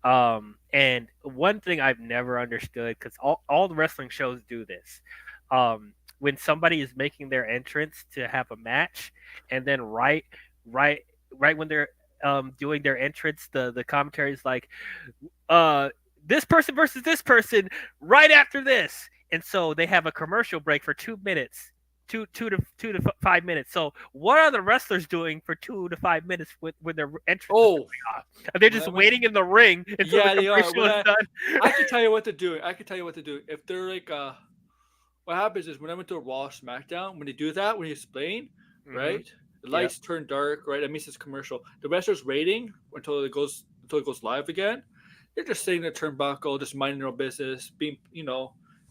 And one thing I've never understood, because all the wrestling shows do this, when somebody is making their entrance to have a match, and then right right when they're doing their entrance, the commentary is like, this person versus this person right after this, and so they have a commercial break for 2 minutes. 2 to 5 minutes. So, what are the wrestlers doing for 2 to 5 minutes when their entrance is oh, going on? Are they just waiting in the ring until yeah, the they are. commercial is done? I can tell you what to do. If they're like, what happens is when I went to a Raw Smackdown, when they do that, when you explain, right, the lights turn dark, right? That means it's commercial. The wrestler's waiting until it goes live again. They're just sitting in the turnbuckle, just minding their own business, being,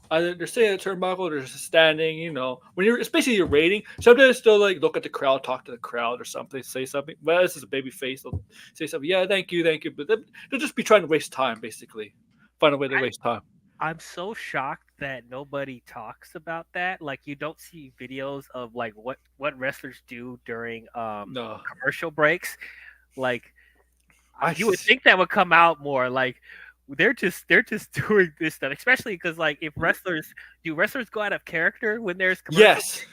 either they're sitting at the turnbuckle, or they're just standing, when especially you're waiting, sometimes they'll like look at the crowd, talk to the crowd or something, say something. Well, this is a baby face. They'll say something. Yeah, thank you. But they'll just be trying to waste time, basically. Find a way to waste time. I'm so shocked that nobody talks about that. Like, you don't see videos of like what wrestlers do during No. commercial breaks. Like, you would think that would come out more. Like, they're just doing this stuff, especially because like if wrestlers go out of character when there's commercial Yes. breaks?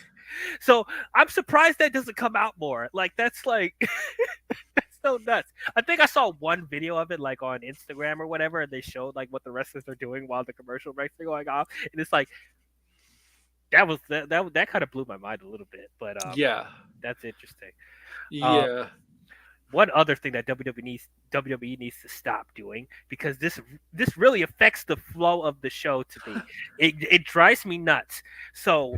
So I'm surprised that doesn't come out more. Like, that's like that's so nuts. I think I saw one video of it like on Instagram or whatever, and they showed like what the wrestlers are doing while the commercial breaks are going off, and it's like that kind of blew my mind a little bit. But yeah, that's interesting. Yeah. One other thing that WWE needs to stop doing, because this really affects the flow of the show to me. It drives me nuts. So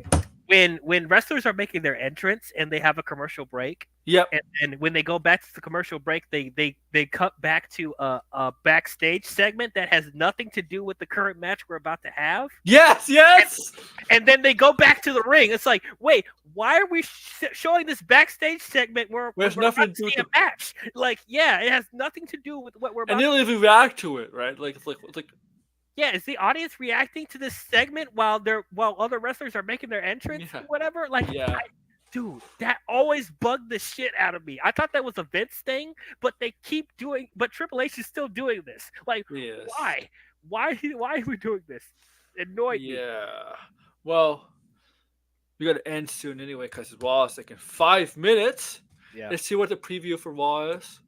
when wrestlers are making their entrance and they have a commercial break, yep, and when they go back to the commercial break, they cut back to a backstage segment that has nothing to do with the current match we're about to have. Yes. And then they go back to the ring. It's like, wait, why are we showing this backstage segment where we're nothing not to do seeing a match? Like, yeah, it has nothing to do with what we're about. And they'll even react to it, right? Like. Yeah, is the audience reacting to this segment while other wrestlers are making their entrance or whatever? Like, yeah. Dude, that always bugged the shit out of me. I thought that was a Vince thing, but but Triple H is still doing this. Like, yes. Why? Why are we doing this? It annoyed me. Yeah. Well, we got to end soon anyway because Raw is like in 5 minutes. Yeah. Let's see what the preview for Raw is.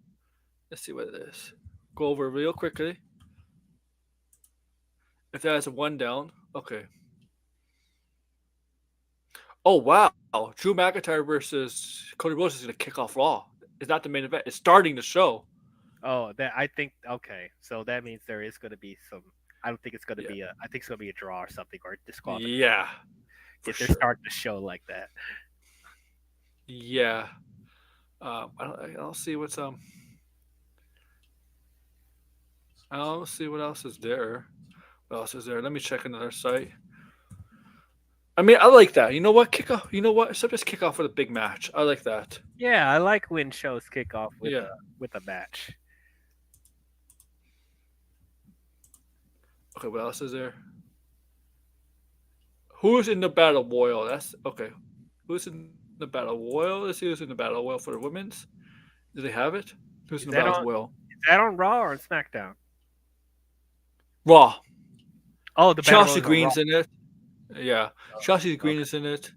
Let's see what it is. Go over it real quickly. If that has a 1 down, okay. Oh wow! Drew McIntyre versus Cody Rhodes is going to kick off Raw. It's not the main event. It's starting the show. Oh, okay. So that means there is going to be some. I don't think it's going to be I think it's going to be a draw or something, or disqualification. Yeah. If they're starting the show like that. Yeah. I'll see what's I don't see what else is there. What else is there? Let me check another site. I mean, I like that. You know what? Kickoff. You know what? So just kick off with a big match. I like that. Yeah, I like when shows kick off with a match. Okay, what else is there? Who's in the Battle Royal? That's okay. Who's in the Battle Royal? Let's see who's in the Battle Royal for the women's. Do they have it? Who's in the Battle Royal? Is that on Raw or on SmackDown? Raw. Oh, the Chelsea Green's in it. Yeah, Chelsea Green is in it.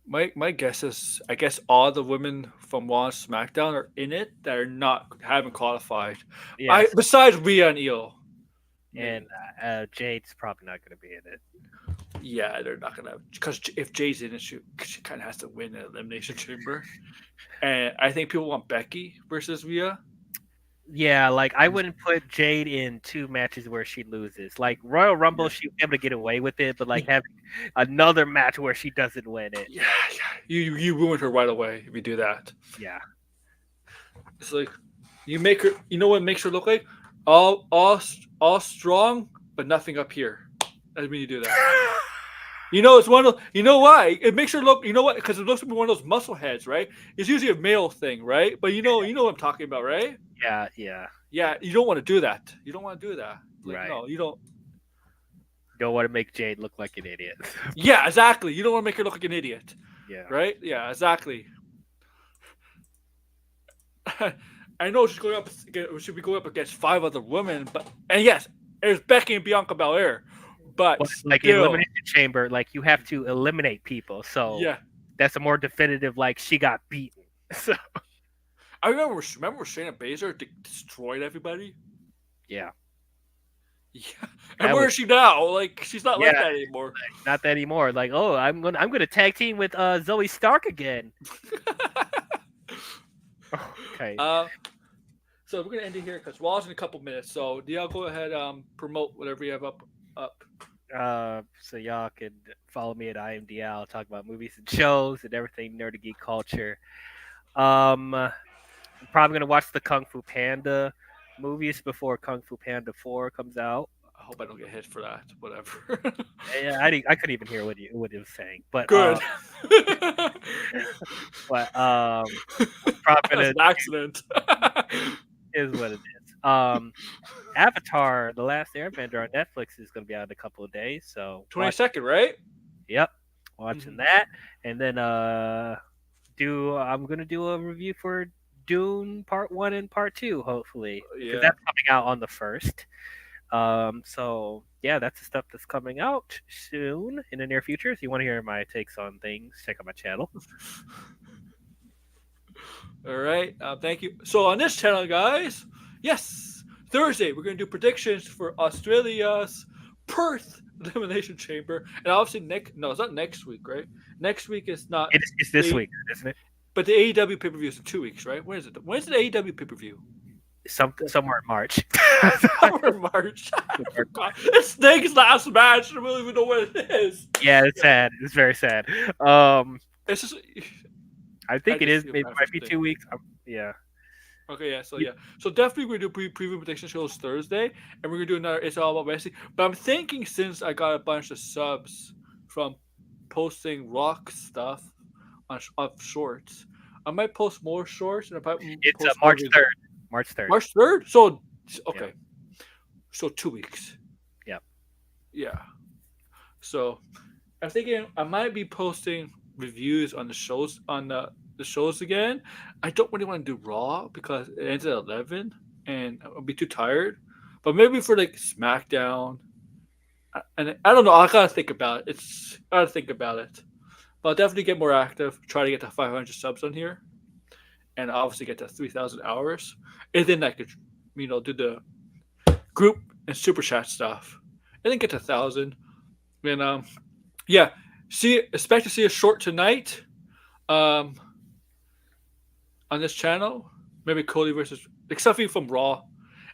My guess is, I guess all the women from Raw and SmackDown are in it that haven't qualified. Yes. Besides Rhea and Io. And Jade's probably not going to be in it. Yeah, they're not going to, because if Jade's in it, she kind of has to win an Elimination Chamber. And I think people want Becky versus Rhea. Yeah, like I wouldn't put Jade in 2 matches where she loses. Like Royal Rumble, she'd be able to get away with it, but like having another match where she doesn't win it. Yeah. You ruined her right away if you do that. Yeah. It's like you make her. You know what makes her look like? All strong, but nothing up here. That's when you do that. It's one of those. You know why? It makes her look. You know what? Because it looks like one of those muscle heads, right? It's usually a male thing, right? But you know what I'm talking about, right? Yeah. Yeah, you don't want to do that. You don't want to do that. Like, Right. no, you don't. Don't want to make Jade look like an idiot. Yeah, exactly. You don't want to make her look like an idiot, Yeah. right? Yeah, exactly. I know she's going up. She'll be going up against 5 other women, and yes, there's Becky and Bianca Belair, but Like still, Elimination Chamber, like you have to eliminate people. So yeah. that's a more definitive. Like she got beaten. So I remember Shayna Baszler destroyed everybody. yeah. Yeah, and That where was- is she now? Like she's not like Yeah. that anymore. Not that anymore. Like, oh, I'm gonna tag team with Zoe Stark again. Okay. So we're gonna end it here because Raw's in a couple minutes. So do y'all go ahead promote whatever you have up. So y'all can follow me at IMDL, talk about movies and shows and everything nerdy geek culture. I'm probably gonna watch the Kung Fu Panda movies before Kung Fu Panda 4 comes out. I hope I don't get hit for that. Whatever. Yeah, I couldn't even hear what he was saying, but Good. I'm probably gonna That's an accident. is what it is. Avatar: The Last Airbender on Netflix is gonna be out in a couple of days, so 22nd, right? Yep, watching Mhm. that, and then I'm gonna do a review for Dune Part 1 and Part 2, hopefully, because Yeah. that's coming out on the 1st. So yeah, that's the stuff that's coming out soon in the near future. If you want to hear my takes on things, check out my channel. All right. Thank you. So on this channel, guys, yes, Thursday we're going to do predictions for Australia's Perth Elimination Chamber, and obviously it's not next week, right? Next week is not. It's this week, isn't it? But the AEW pay per view is in 2 weeks, right? When is it? When's the AEW pay per view? Somewhere in March. Somewhere March. I forgot. It's Snake's last match. I don't even know what it is. Yeah, it's sad. It's very sad. It's just. I think I it just is. feel It bad might for be Snake. 2 weeks. Yeah. Okay, yeah, so definitely we're gonna do preview prediction shows Thursday, and we're gonna do another It's All About Wrestling. But I'm thinking since I got a bunch of subs from posting rock stuff of shorts, I might post more shorts, and I might It's post March more 3rd. March 3rd. March 3rd. So okay, so 2 weeks. Yep. Yeah. So I'm thinking I might be posting reviews on the shows the shows again. I don't really want to do Raw because it ends at 11 and I'll be too tired. But maybe for like Smackdown, and I don't know. I gotta think about it. I gotta think about it. But I'll definitely get more active. Try to get to 500 subs on here, and obviously get to 3,000 hours, and then I could, do the group and super chat stuff, and then get to 1,000. And yeah, expect to see a short tonight. On this channel, maybe Cody versus something from Raw,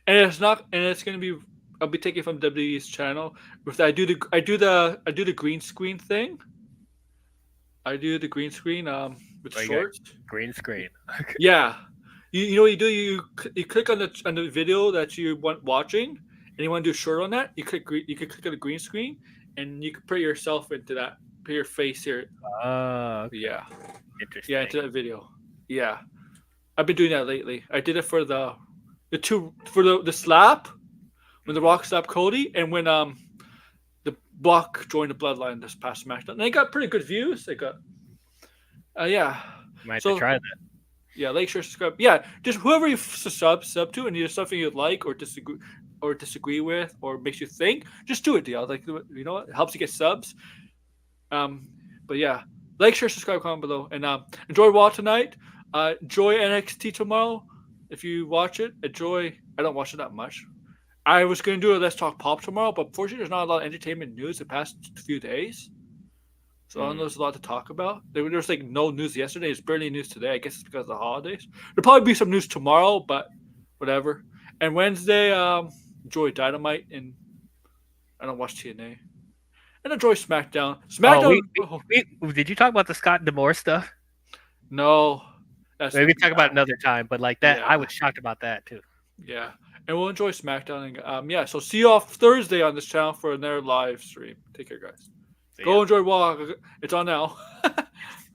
and it's gonna be I'll be taking from WWE's channel. With I do the green screen thing. I do the green screen with shorts. Green screen. Yeah, you know what you do, you click on the video that you want watching, and you want to do short on that. You could click on the green screen, and you can put yourself into that. Put your face here. Okay. Yeah. Interesting. Yeah, into that video. Yeah, I've been doing that lately. I did it for the slap when the Rock slapped Cody, and when the Block joined the Bloodline this past Smackdown. And they got pretty good views. They got yeah. Might have So- to try that. Yeah, like, share, subscribe. Yeah, just whoever you sub to, and either something you like or disagree with, or makes you think, just do it, deal. Like, you know what? It helps you get subs. But yeah, like, share, subscribe, comment below, and enjoy Raw tonight. Enjoy NXT tomorrow. If you watch it, enjoy. I don't watch it that much. I was going to do a Let's Talk Pop tomorrow, but unfortunately, there's not a lot of entertainment news the past few days. So I don't know there's a lot to talk about. There was like no news yesterday. There's barely news today. I guess it's because of the holidays. There'll probably be some news tomorrow, but whatever. And Wednesday, enjoy Dynamite, and I don't watch TNA. And enjoy SmackDown. SmackDown. Did you talk about the Scott D'Amore stuff? No. Maybe we can talk about it another time, but like that, Yeah. I was shocked about that too. Yeah. And we'll enjoy SmackDown. And yeah, so see you off Thursday on this channel for another live stream. Take care, guys. See Go ya. enjoy Raw. It's on now.